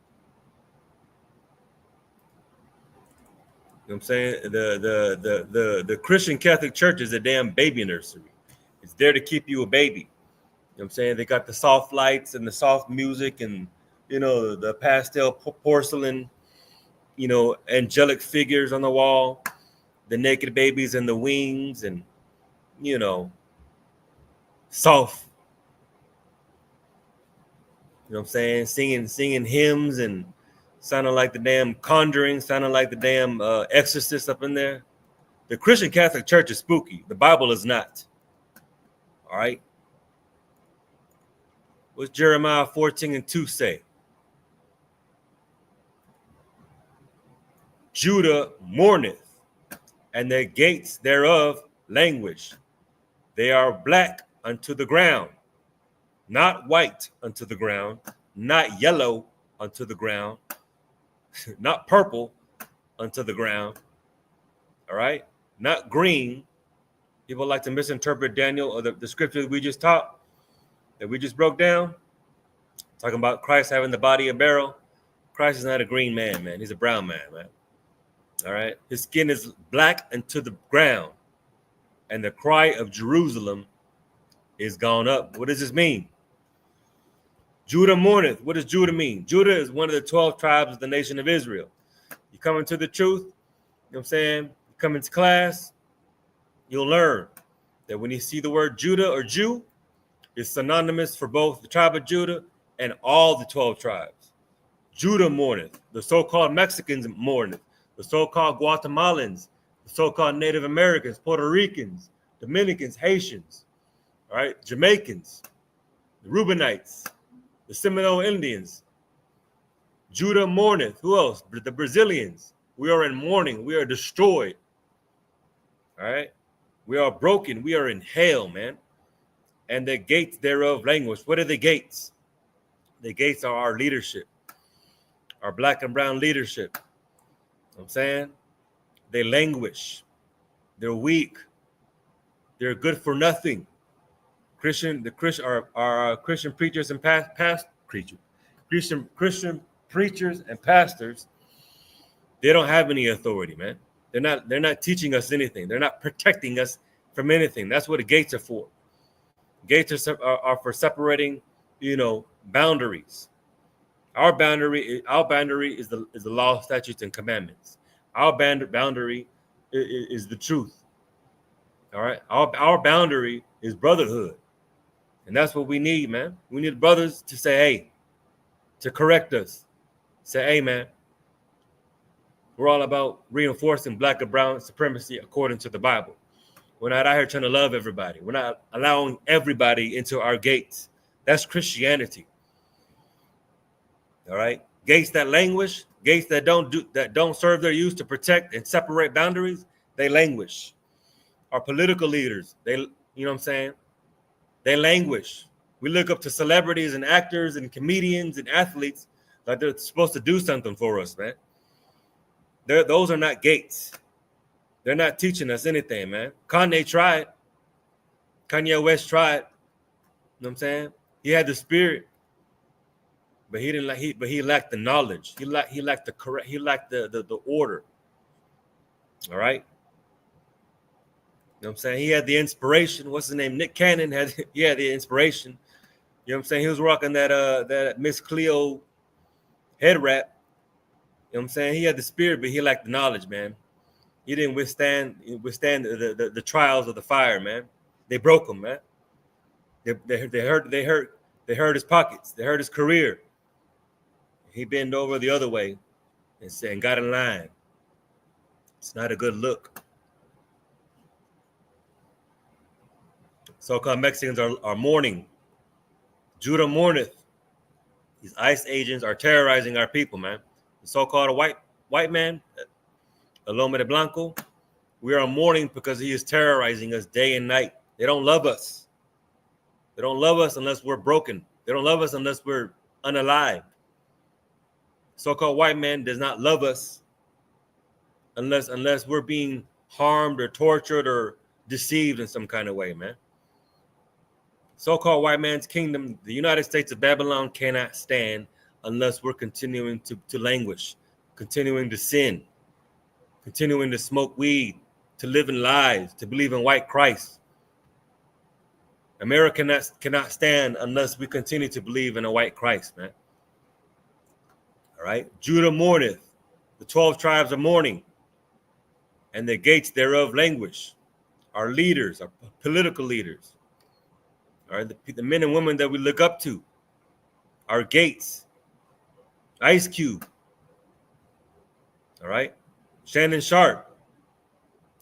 [SPEAKER 1] You know what I'm saying? The Christian Catholic Church is a damn baby nursery. It's there to keep you a baby. You know what I'm saying? They got the soft lights and the soft music and, the pastel porcelain, angelic figures on the wall, the naked babies and the wings and, soft, what I'm saying? Singing hymns and sounding like the damn Conjuring, sounding like the damn Exorcist up in there. The Christian Catholic Church is spooky. The Bible is not. All right. What's Jeremiah 14:2 say? Judah mourneth, and the gates thereof languish. They are black unto the ground, not white unto the ground, not yellow unto the ground, not purple unto the ground. All right. Not green. People like to misinterpret Daniel or the scripture that we just taught, that we just broke down, talking about Christ having the body of beryl. Christ is not a green man, man. He's a brown man, man. All right. His skin is black unto the ground, and the cry of Jerusalem is gone up. What does this mean? Judah mourneth. What does Judah mean? Judah is one of the 12 tribes of the nation of Israel. You come into the truth, you know what I'm saying? You come into class, you'll learn that when you see the word Judah or Jew, it's synonymous for both the tribe of Judah and all the 12 tribes. Judah mourneth. The so-called Mexicans mourneth. The so-called Guatemalans, the so-called Native Americans, Puerto Ricans, Dominicans, Haitians, all right, Jamaicans, the Reubenites, the Seminole Indians. Judah mourneth. Who else? The Brazilians. We are in mourning. We are destroyed. All right. We are broken. We are in hell, man. And the gates thereof languish. What are the gates? The gates are our leadership, our black and brown leadership. You know what I'm saying? They languish. They're weak. They're good for nothing. Christian preachers and Christian preachers and pastors, they don't have any authority, man. They're not teaching us anything. They're not protecting us from anything. That's what the gates are for. Gates are for separating, boundaries. Our boundary is the law, statutes, and commandments. Our boundary is the truth. All right. Our boundary is brotherhood. And that's what we need, man. We need brothers to say, hey, to correct us. Say, hey, man, we're all about reinforcing black and brown supremacy according to the Bible. We're not out here trying to love everybody. We're not allowing everybody into our gates. That's Christianity. All right. Gates that languish, gates that don't serve their use to protect and separate boundaries, they languish. Our political leaders, you know what I'm saying? They languish. We look up to celebrities and actors and comedians and athletes like they're supposed to do something for us, man. Those are not gates. They're not teaching us anything, man. Kanye West tried. You know what I'm saying? He had the spirit, but he lacked the knowledge. He lacked the order. All right. You know what I'm saying? He had the inspiration. What's his name? Nick Cannon had the inspiration. You know what I'm saying? He was rocking that Miss Cleo head wrap. You know what I'm saying? He had the spirit, but he lacked the knowledge, man. He didn't withstand the trials of the fire, man. They broke him, man. They hurt his pockets. They hurt his career. He bent over the other way and got in line. It's not a good look. So-called Mexicans are mourning. Judah mourneth. These ICE agents are terrorizing our people, man. The so-called white man, El Hombre Blanco, we are mourning because he is terrorizing us day and night. They don't love us. They don't love us unless we're broken. They don't love us unless we're unalive. So-called white man does not love us unless we're being harmed or tortured or deceived in some kind of way, man. So-called white man's kingdom, the United States of Babylon, cannot stand unless we're continuing to languish, continuing to sin, continuing to smoke weed, to live in lies, to believe in white Christ. America cannot stand unless we continue to believe in a white Christ, man. All right. Judah mourneth, the 12 tribes are mourning, and the gates thereof languish. Our leaders, our political leaders, all right, the men and women that we look up to, our gates, Ice Cube, all right, Shannon Sharp,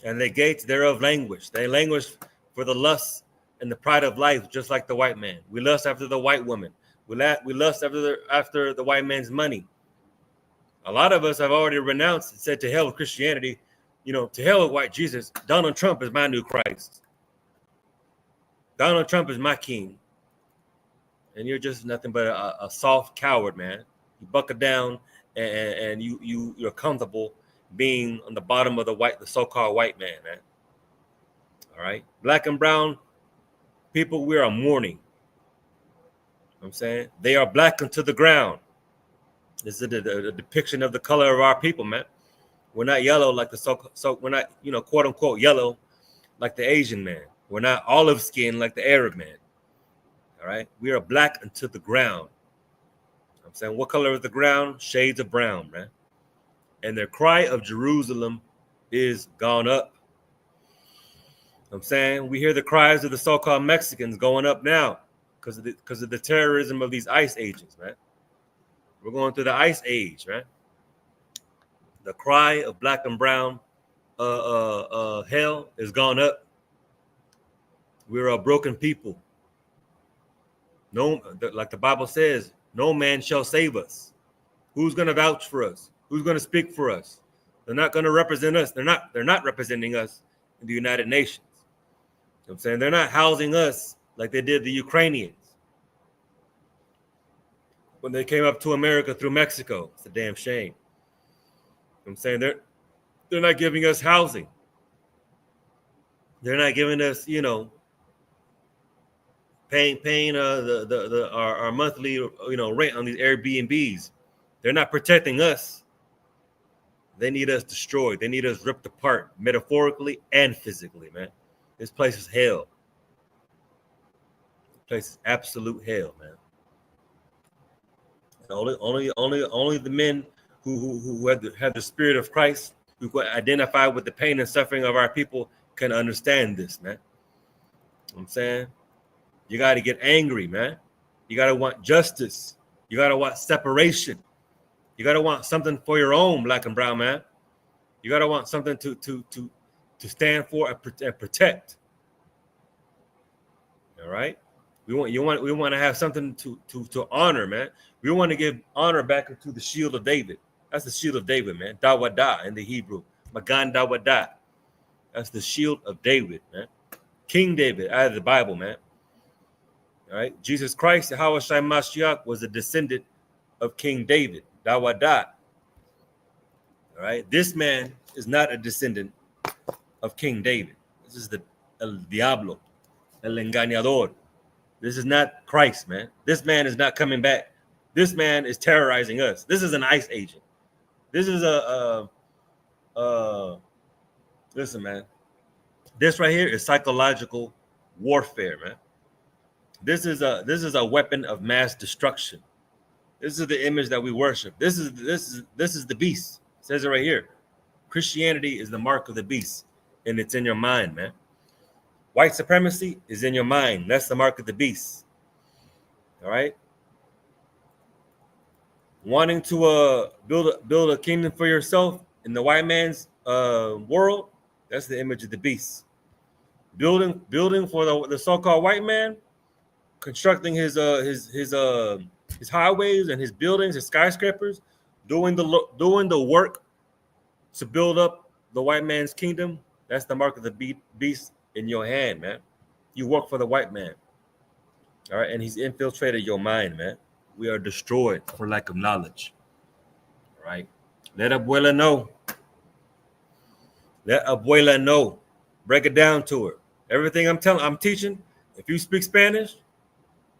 [SPEAKER 1] and the gates thereof languish. They languish for the lust and the pride of life, just like the white man. We lust after the white woman. We lust after the white man's money. A lot of us have already renounced and said, to hell with Christianity, to hell with white Jesus. Donald Trump is my new Christ. Donald Trump is my king. And you're just nothing but a soft coward, man. You buckle down and you're comfortable being on the bottom of the so-called white man, man. All right. Black and brown people, we are mourning. I'm saying they are blackened to the ground. This is a depiction of the color of our people, man. We're not yellow like we're not, quote unquote yellow like the Asian man. We're not olive skin like the Arab man. All right. We are black unto the ground. I'm saying, what color is the ground? Shades of brown, man. And their cry of Jerusalem is gone up. I'm saying, we hear the cries of the so-called Mexicans going up now because of the terrorism of these ICE agents, man. We're going through the ICE age, man. The cry of black and brown hell is gone up. We're a broken people. No, like the Bible says, no man shall save us. Who's going to vouch for us? Who's going to speak for us? They're not going to represent us. They're not representing us in the United Nations. You know what I'm saying? They're not housing us like they did the Ukrainians when they came up to America through Mexico. It's a damn shame. You know what I'm saying? They're not giving us housing. They're not giving us, paying our monthly rent on these Airbnbs. They're not protecting us. They need us destroyed. They need us ripped apart, metaphorically and physically, man. This place is hell. This place is absolute hell, man. And only the men who have the spirit of Christ, who identify with the pain and suffering of our people, can understand this, man. You know what I'm saying? You got to get angry, man. You got to want justice. You got to want separation. You got to want something for your own, black and brown man. You got to want something to stand for and protect. All right? We want to have something to honor, man. We want to give honor back into the shield of David. That's the shield of David, man. Dawadah in the Hebrew. Magan Dawadah. That's the shield of David, man. King David out of the Bible, man. All right. Jesus Christ, Yahweh Shai Mashiach, was a descendant of King David. Dawadah. All right. This man is not a descendant of King David. This is the El Diablo, El Engañador. This is not Christ, man. This man is not coming back. This man is terrorizing us. This is an ICE agent. This is listen, man. This right here is psychological warfare, man. This is a weapon of mass destruction. This is the image that we worship. This is the beast. It says it right here. Christianity is the mark of the beast, and it's in your mind, man. White supremacy is in your mind. That's the mark of the beast. All right. Wanting to build a kingdom for yourself in the white man's world, that's the image of the beast. Building for the so-called white man, constructing his highways and his buildings, his skyscrapers, doing the work to build up the white man's kingdom. That's the mark of the beast in your hand, man. You work for the white man. All right, and he's infiltrated your mind, man. We are destroyed for lack of knowledge. All right. Let Abuela know. Let Abuela know. Break it down to her. Everything I'm teaching, if you speak Spanish,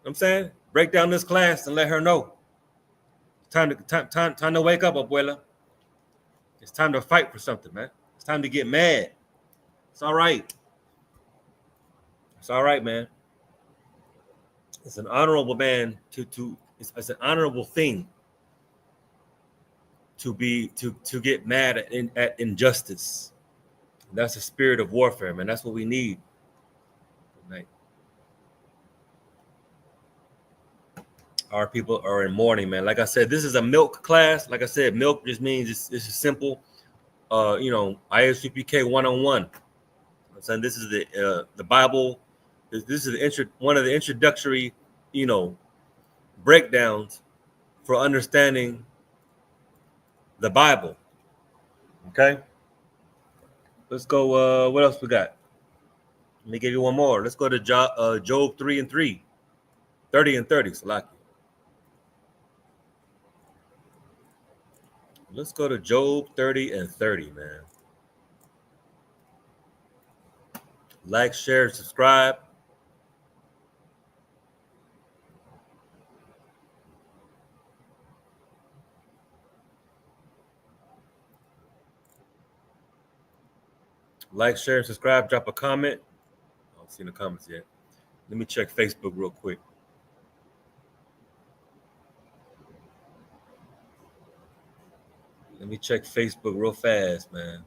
[SPEAKER 1] I'm saying, break down this class and let her know. Time to wake up, Abuela. It's time to fight for something, man. It's time to get mad. It's all right. It's all right, man. It's an honorable man it's an honorable thing to get mad at injustice. That's the spirit of warfare, man. That's what we need. Like, our people are in mourning, man. Like I said, this is a milk class. Like I said, milk just means it's simple. ISUPK 101. I'm saying this is the Bible. This is one of the introductory, breakdowns for understanding the Bible. Okay, let's go. What else we got? Let me give you one more. Let's go to Job 3 and 3, 30 and 30. Salaki. Let's go to Job 30 and 30, man. Like, share, subscribe. Like, share, and subscribe. Drop a comment. I don't see the comments yet. Let me check Facebook real quick. Let me check Facebook real fast, man.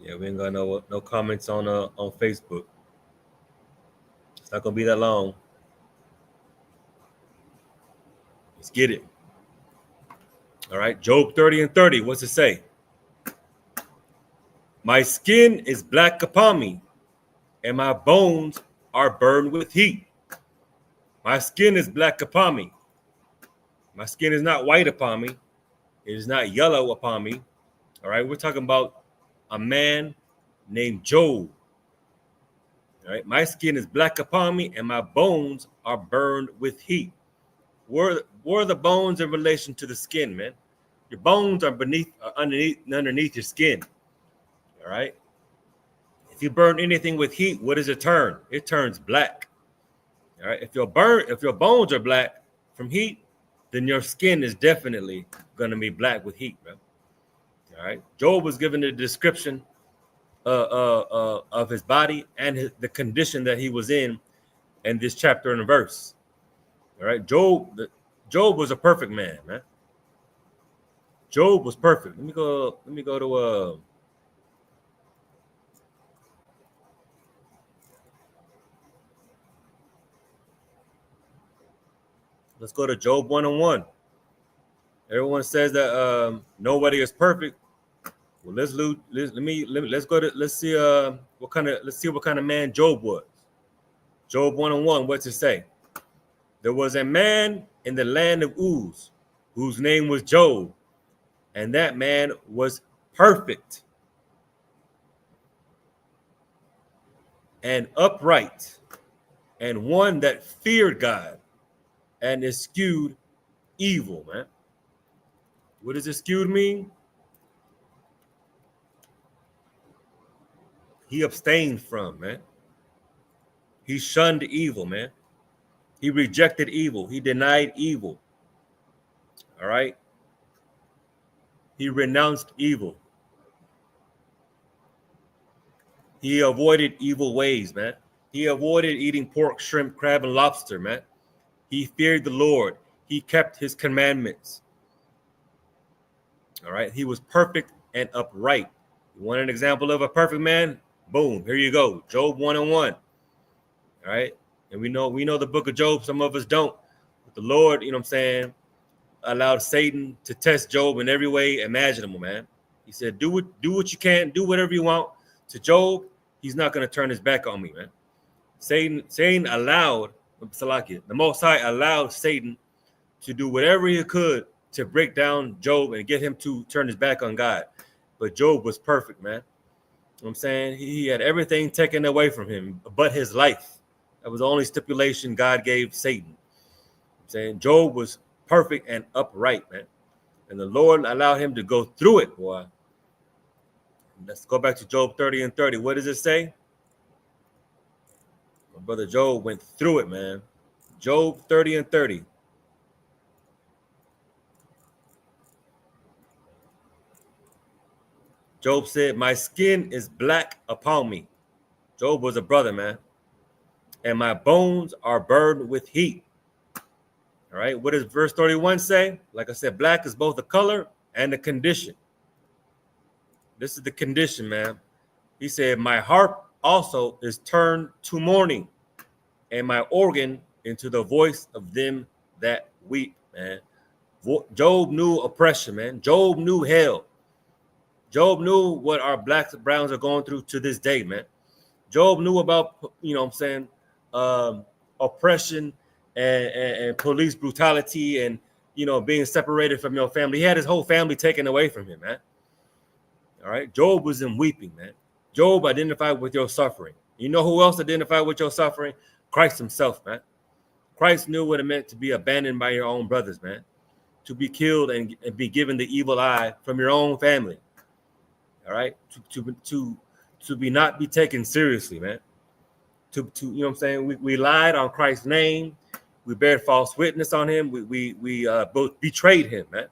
[SPEAKER 1] Yeah, we ain't got no comments on Facebook. It's not gonna be that long. Let's get it. All right, Job 30 and 30. What's it say? My skin is black upon me, and my bones are burned with heat. My skin is black upon me. My skin is not white upon me. It is not yellow upon me. All right, we're talking about a man named Job. All right, my skin is black upon me, and my bones are burned with heat. Where are the bones in relation to the skin, man? Your bones are underneath your skin. All right. If you burn anything with heat, what does it turn? It turns black. All right. If your bones are black from heat, then your skin is definitely going to be black with heat, bro. All right. Job was given a description of his body and the condition that he was in this chapter and verse. All right. Job was a perfect man, man. Job was perfect. Let me go to let's go to Job 101. Everyone says that nobody is perfect. Well, let's see what kind of man Job was. Job 101, what's it say? There was a man in the land of Uz whose name was Job, and that man was perfect and upright, and one that feared God and eschewed evil, man. What does eschewed mean? He abstained from, man. He shunned evil, man. He rejected evil. He denied evil. All right. He renounced evil. He avoided evil ways, man. He avoided eating pork, shrimp, crab, and lobster, man. He feared the Lord. He kept his commandments. All right. He was perfect and upright. You want an example of a perfect man? Boom. Here you go. Job 101. All right. And we know the book of Job. Some of us don't. But the Lord, you know what I'm saying, allowed Satan to test Job in every way imaginable, man. He said, do what you can, do whatever you want. To Job, he's not going to turn his back on me, man. Satan allowed, the Most High allowed Satan to do whatever he could to break down Job and get him to turn his back on God. But Job was perfect, man. You know what I'm saying? He had everything taken away from him but his life. That was the only stipulation God gave Satan. You know I'm saying Job was perfect and upright, man. And the Lord allowed him to go through it, boy. Let's go back to Job 30 and 30. What does it say? My brother Job went through it, man. Job 30 and 30. Job said, my skin is black upon me. Job was a brother, man. And my bones are burned with heat. All right. What does verse 31 say? Like I said, black is both the color and the condition. This is the condition, man. He said, my harp also is turned to mourning, and my organ into the voice of them that weep, man. Job knew oppression, man. Job knew hell. Job knew what our blacks and browns are going through to this day, man. Job knew about, you know what I'm saying, oppression and police brutality and, you know, being separated from your family. He had his whole family taken away from him, man. All right. Job was in weeping, man. Job identified with your suffering. You know who else identified with your suffering? Christ himself, man. Christ knew what it meant to be abandoned by your own brothers, man. To be killed and be given the evil eye from your own family. All right. To be not be taken seriously, man. To you know what I'm saying? We lied on Christ's name. We bared false witness on him. We both betrayed him, man.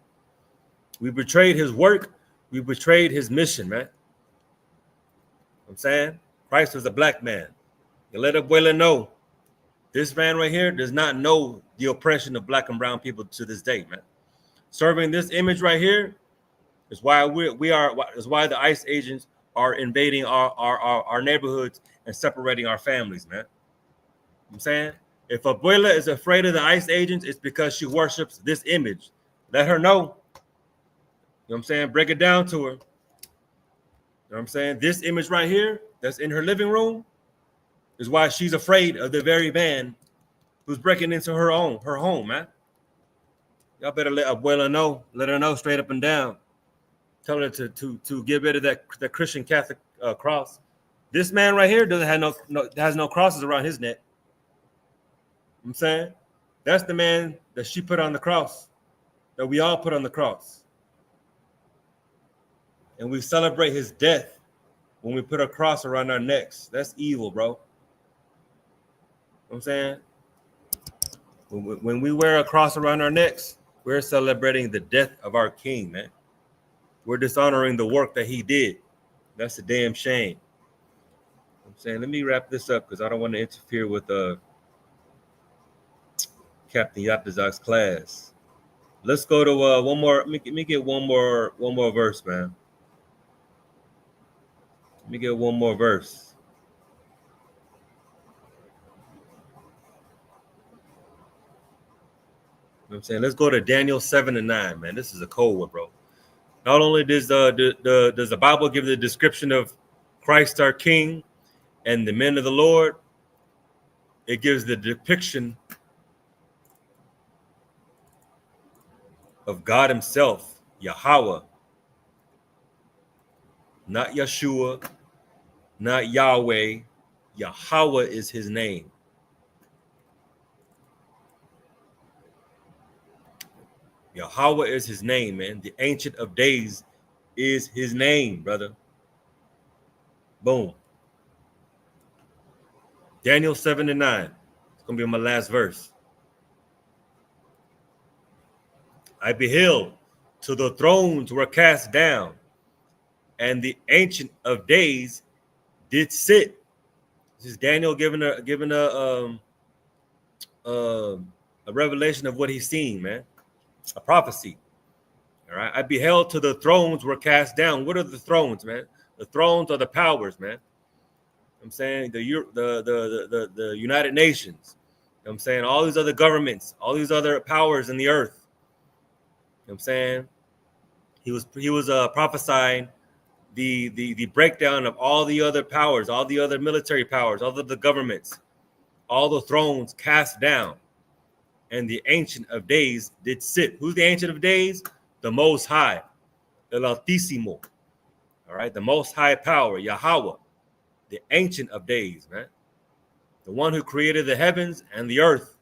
[SPEAKER 1] We betrayed his work. We betrayed his mission, man. I'm saying Christ was a black man. You let Abuela know. This man right here does not know the oppression of black and brown people to this day, man. Serving this image right here is why is why the ICE agents are invading our neighborhoods and separating our families, man. I'm saying if Abuela is afraid of the ICE agents, it's because she worships this image. Let her know. You know what I'm saying? Break it down to her. You know what I'm saying? This image right here that's in her living room is why she's afraid of the very man who's breaking into her home, man. Y'all better let Abuela know. Let her know straight up and down. Tell her to get rid of that Christian Catholic cross. This man right here has no crosses around his neck. You know I'm saying that's the man that she put on the cross, that we all put on the cross. And we celebrate his death when we put a cross around our necks. That's evil, bro. You know what I'm saying? When we wear a cross around our necks, we're celebrating the death of our king, man. We're dishonoring the work that he did. That's a damn shame. I'm saying, let me wrap this up because I don't want to interfere with Captain Yapazak's class. Let's go to one more. Let me get one more verse, man. Let me get one more verse. You know what I'm saying? Let's go to Daniel 7:9, man. This is a cold one, bro. Not only does the Bible give the description of Christ our King and the men of the Lord, it gives the depiction of God himself, Yahweh, not Yeshua, not Yahweh. Yahweh is his name. Yahweh is his name, man. The Ancient of Days is his name, brother. Boom. Daniel 7:9. It's going to be my last verse. I beheld till the thrones were cast down, and the Ancient of Days did sit. This is Daniel giving a revelation of what he's seen, man. A prophecy. All right. I beheld till the thrones were cast down. What are the thrones, man? The thrones are the powers, man. I'm saying the United Nations. I'm saying all these other governments, all these other powers in the earth. I'm saying he was prophesying the breakdown of all the other powers, all the other military powers, all of the governments, all the thrones cast down, and the Ancient of Days did sit. Who's the Ancient of Days? The Most High, El Altísimo. All right, the Most High Power, Yahweh, the Ancient of Days, man. The one who created the heavens and the earth,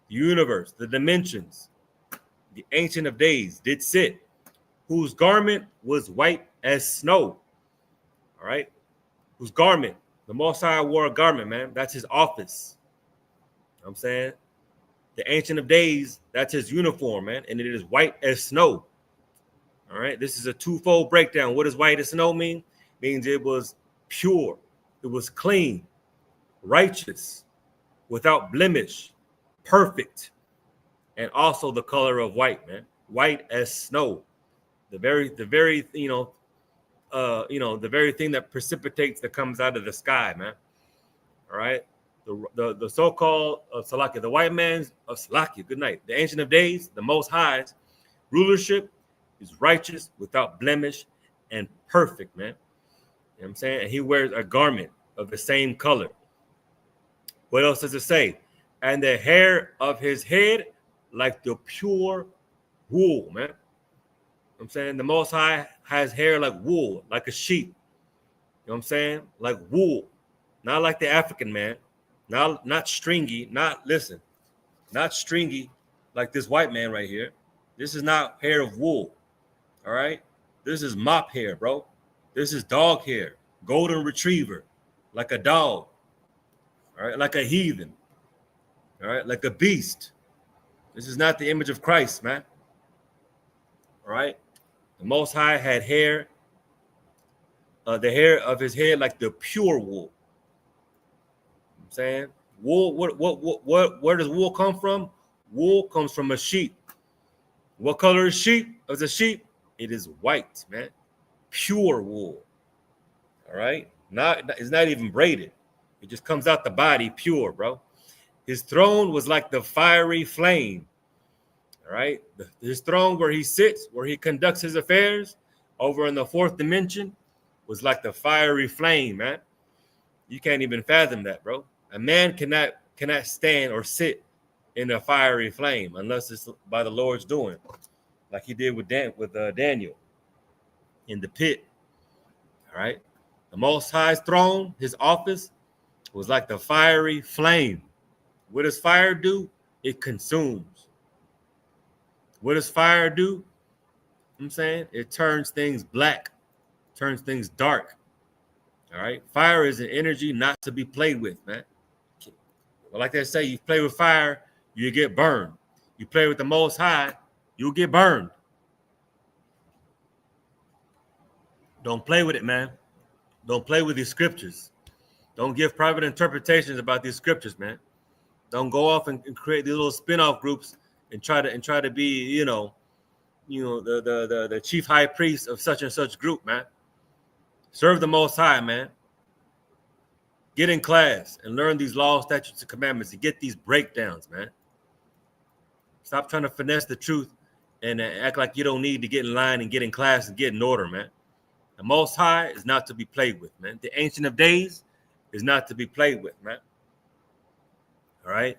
[SPEAKER 1] the universe, the dimensions. The Ancient of Days did sit, whose garment was white as snow. All right, whose garment? The Most High wore a garment, man. That's his office. You know what I'm saying? The Ancient of Days, that's his uniform, man. And it is white as snow. All right. This is a twofold breakdown. What does white as snow mean? Means it was pure. It was clean, righteous, without blemish, perfect, and also the color of white, man. White as snow. The very, the very thing that precipitates that comes out of the sky, man. All right. The so-called Salakia, the white man's of Salakia, good night. The Ancient of Days, the Most High's rulership is righteous, without blemish, and perfect, man. You know what I'm saying? And he wears a garment of the same color. What else does it say? And the hair of his head like the pure wool, man. You know what I'm saying? The Most High has hair like wool, like a sheep. You know what I'm saying? Like wool. Not like the African man. Not stringy. Not stringy like this white man right here. This is not hair of wool. All right? This is mop hair, bro. This is dog hair. Golden retriever. Like a dog. All right? Like a heathen. All right? Like a beast. This is not the image of Christ, man. All right? The Most High had hair, the hair of his head like the pure wool. I'm saying wool. Where does wool come from? Wool comes from a sheep. What color is sheep? As a sheep, it is white, man. Pure wool. All right. It's not even braided. It just comes out the body pure, bro. His throne was like the fiery flame. All right. His throne where he sits, where he conducts his affairs over in the fourth dimension was like the fiery flame, man. You can't even fathom that, bro. A man cannot stand or sit in a fiery flame unless it's by the Lord's doing, like he did with Daniel in the pit. All right. The Most High's throne, his office, was like the fiery flame. What does fire do? It consumes. What does fire do? I'm saying it turns things black, turns things dark. All right. Fire is an energy not to be played with, man. Well, like they say, you play with fire, you get burned. You play with the Most High, you'll get burned. Don't play with it, man. Don't play with these scriptures. Don't give private interpretations about these scriptures, man. Don't go off and create these little spin-off groups and try to be, the chief high priest of such and such group, man. Serve the Most High, man. Get in class and learn these laws, statutes, and commandments and get these breakdowns, man. Stop trying to finesse the truth and act like you don't need to get in line and get in class and get in order, man. The Most High is not to be played with, man. The Ancient of Days is not to be played with, man. All right?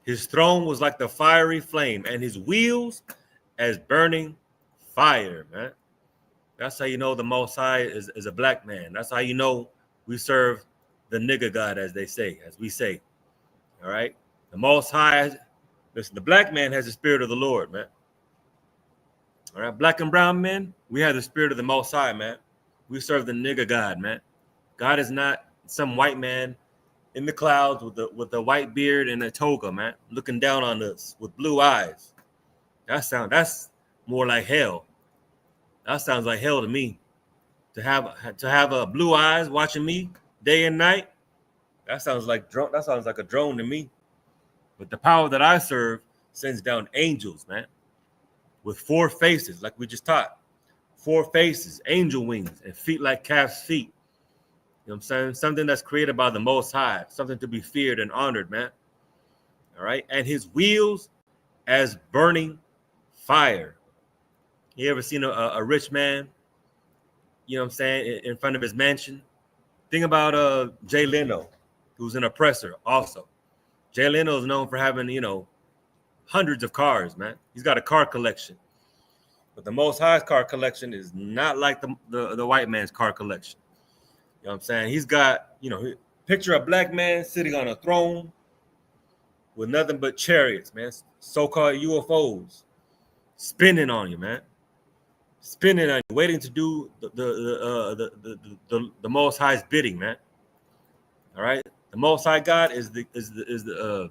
[SPEAKER 1] His throne was like the fiery flame and his wheels as burning fire, man. That's how you know the Most High is a black man. That's how you know we serve the nigga God, as we say. All right? The Most High, listen, the black man has the spirit of the Lord, man. All right? Black and brown men, we have the spirit of the Most High, man. We serve the nigga God, man. God is not some white man in the clouds with a white beard and a toga, man, looking down on us with blue eyes. That's more like hell. That sounds like hell to me. To have a blue eyes watching me day and night, that sounds like a drone to me. But the power that I serve sends down angels, man, with 4 faces, like we just taught. 4 faces, angel wings, and feet like calf's feet. You know what I'm saying? Something that's created by the Most High, something to be feared and honored, man. All right. And his wheels as burning fire. You ever seen a rich man, you know what I'm saying, in front of his mansion? Think about Jay Leno, who's an oppressor also. Jay Leno is known for having, hundreds of cars, man. He's got a car collection. But the Most High's car collection is not like the white man's car collection. You know what I'm saying? He's got, picture a black man sitting on a throne with nothing but chariots, man, so-called UFOs, spinning on you, man. Spinning on you, waiting to do the Most High's bidding, man. All right? The Most High God is the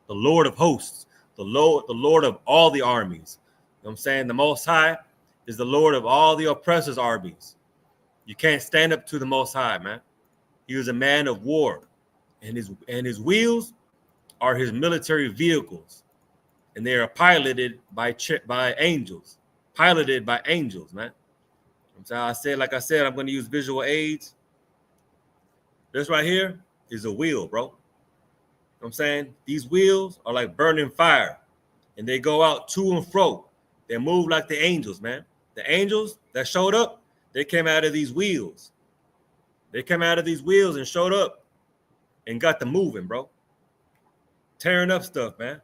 [SPEAKER 1] Lord of hosts, the Lord of all the armies. You know what I'm saying? The Most High is the Lord of all the oppressors' armies. You can't stand up to the Most High, man. He was a man of war, and his wheels are his military vehicles, and they are piloted by angels. Piloted by angels, man. So like I said, I'm going to use visual aids. This right here is a wheel, bro. You know what I'm saying? These wheels are like burning fire, and they go out to and fro. They move like the angels, man. The angels that showed up, they came out of these wheels. They came out of these wheels and showed up and got them moving, bro. Tearing up stuff, man.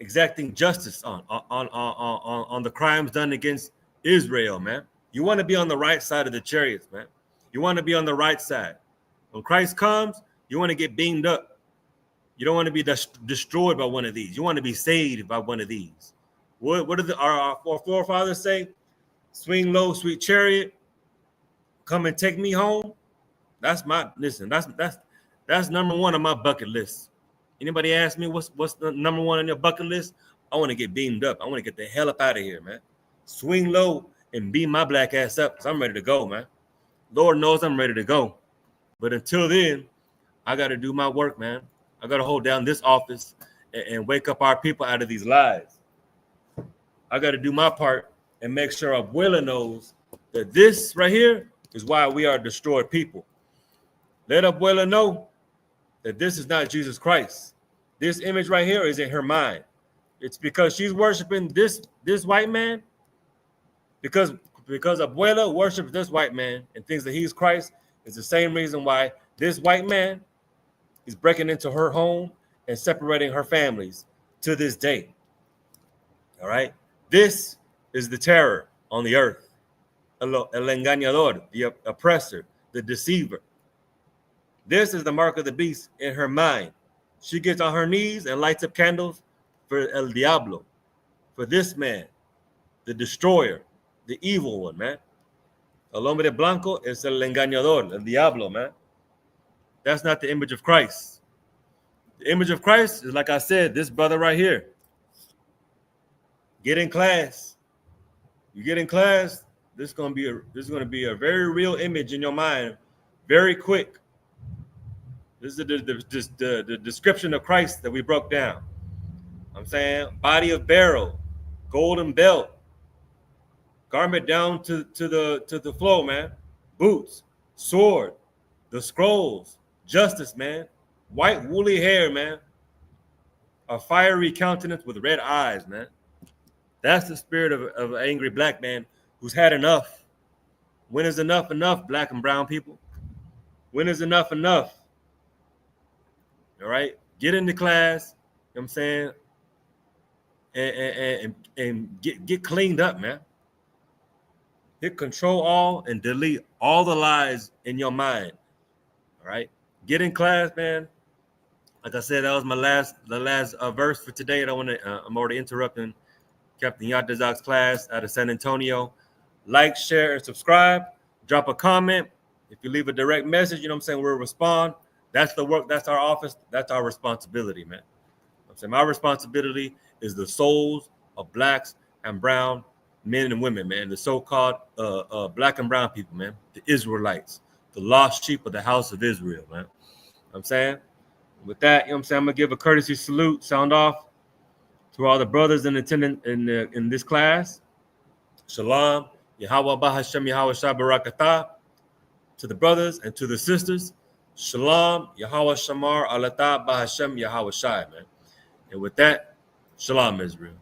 [SPEAKER 1] Exacting justice on the crimes done against Israel, man. You want to be on the right side of the chariots, man. You want to be on the right side. When Christ comes, you want to get beamed up. You don't want to be destroyed by one of these. You want to be saved by one of these. What did our forefathers say? Swing low, sweet chariot. Come and take me home. That's number one on my bucket list. Anybody ask me what's the number one on your bucket list? I want to get beamed up. I want to get the hell up out of here, man. Swing low and beam my black ass up because I'm ready to go, man. Lord knows I'm ready to go. But until then, I got to do my work, man. I got to hold down this office and wake up our people out of these lies. I got to do my part and make sure Abuela knows that this right here is why we are destroyed people. Let Abuela know that this is not Jesus Christ. This image right here is in her mind. It's because she's worshiping this white man. Because Abuela worships this white man and thinks that he's Christ, is the same reason why this white man is breaking into her home and separating her families to this day. All right? This is the terror on the earth. El engañador, the oppressor, the deceiver. This is the mark of the beast in her mind. She gets on her knees and lights up candles for El Diablo, for this man, the destroyer, the evil one, man. El hombre blanco es el engañador, el diablo, man. That's not the image of Christ. The image of Christ is, like I said, this brother right here. Get in class. You get in class, this is going to be a very real image in your mind, very quick. This is the description of Christ that we broke down. I'm saying body of beryl, golden belt, garment down to the floor, man. Boots, sword, the scrolls, justice, man. White woolly hair, man. A fiery countenance with red eyes, man. That's the spirit of an angry black man who's had enough. When is enough enough, black and brown people? When is enough enough? All right, get into class, you know what I'm saying, and get cleaned up, man. Hit control all and delete all the lies in your mind. All right, get in class, man. Like I said, that was the last verse for today. I'm already interrupting Captain Yatazak's class out of San Antonio. Like, share, and subscribe. Drop a comment. If you leave a direct message, you know what I'm saying, we'll respond. That's the work. That's our office. That's our responsibility, man. I'm saying my responsibility is the souls of blacks and brown men and women, man. The so-called black and brown people, man. The Israelites, the lost sheep of the house of Israel, man. I'm saying with that, you know what I'm saying, I'm gonna give a courtesy salute, sound off to all the brothers in attendance in this class. Shalom, Yahweh Bahashem, Yahweh Shabarakatah. To the brothers and to the sisters. Shalom, Yahweh Shamar, Alatah, Bahashem, Yahweh Shai, man. And with that, Shalom, Israel.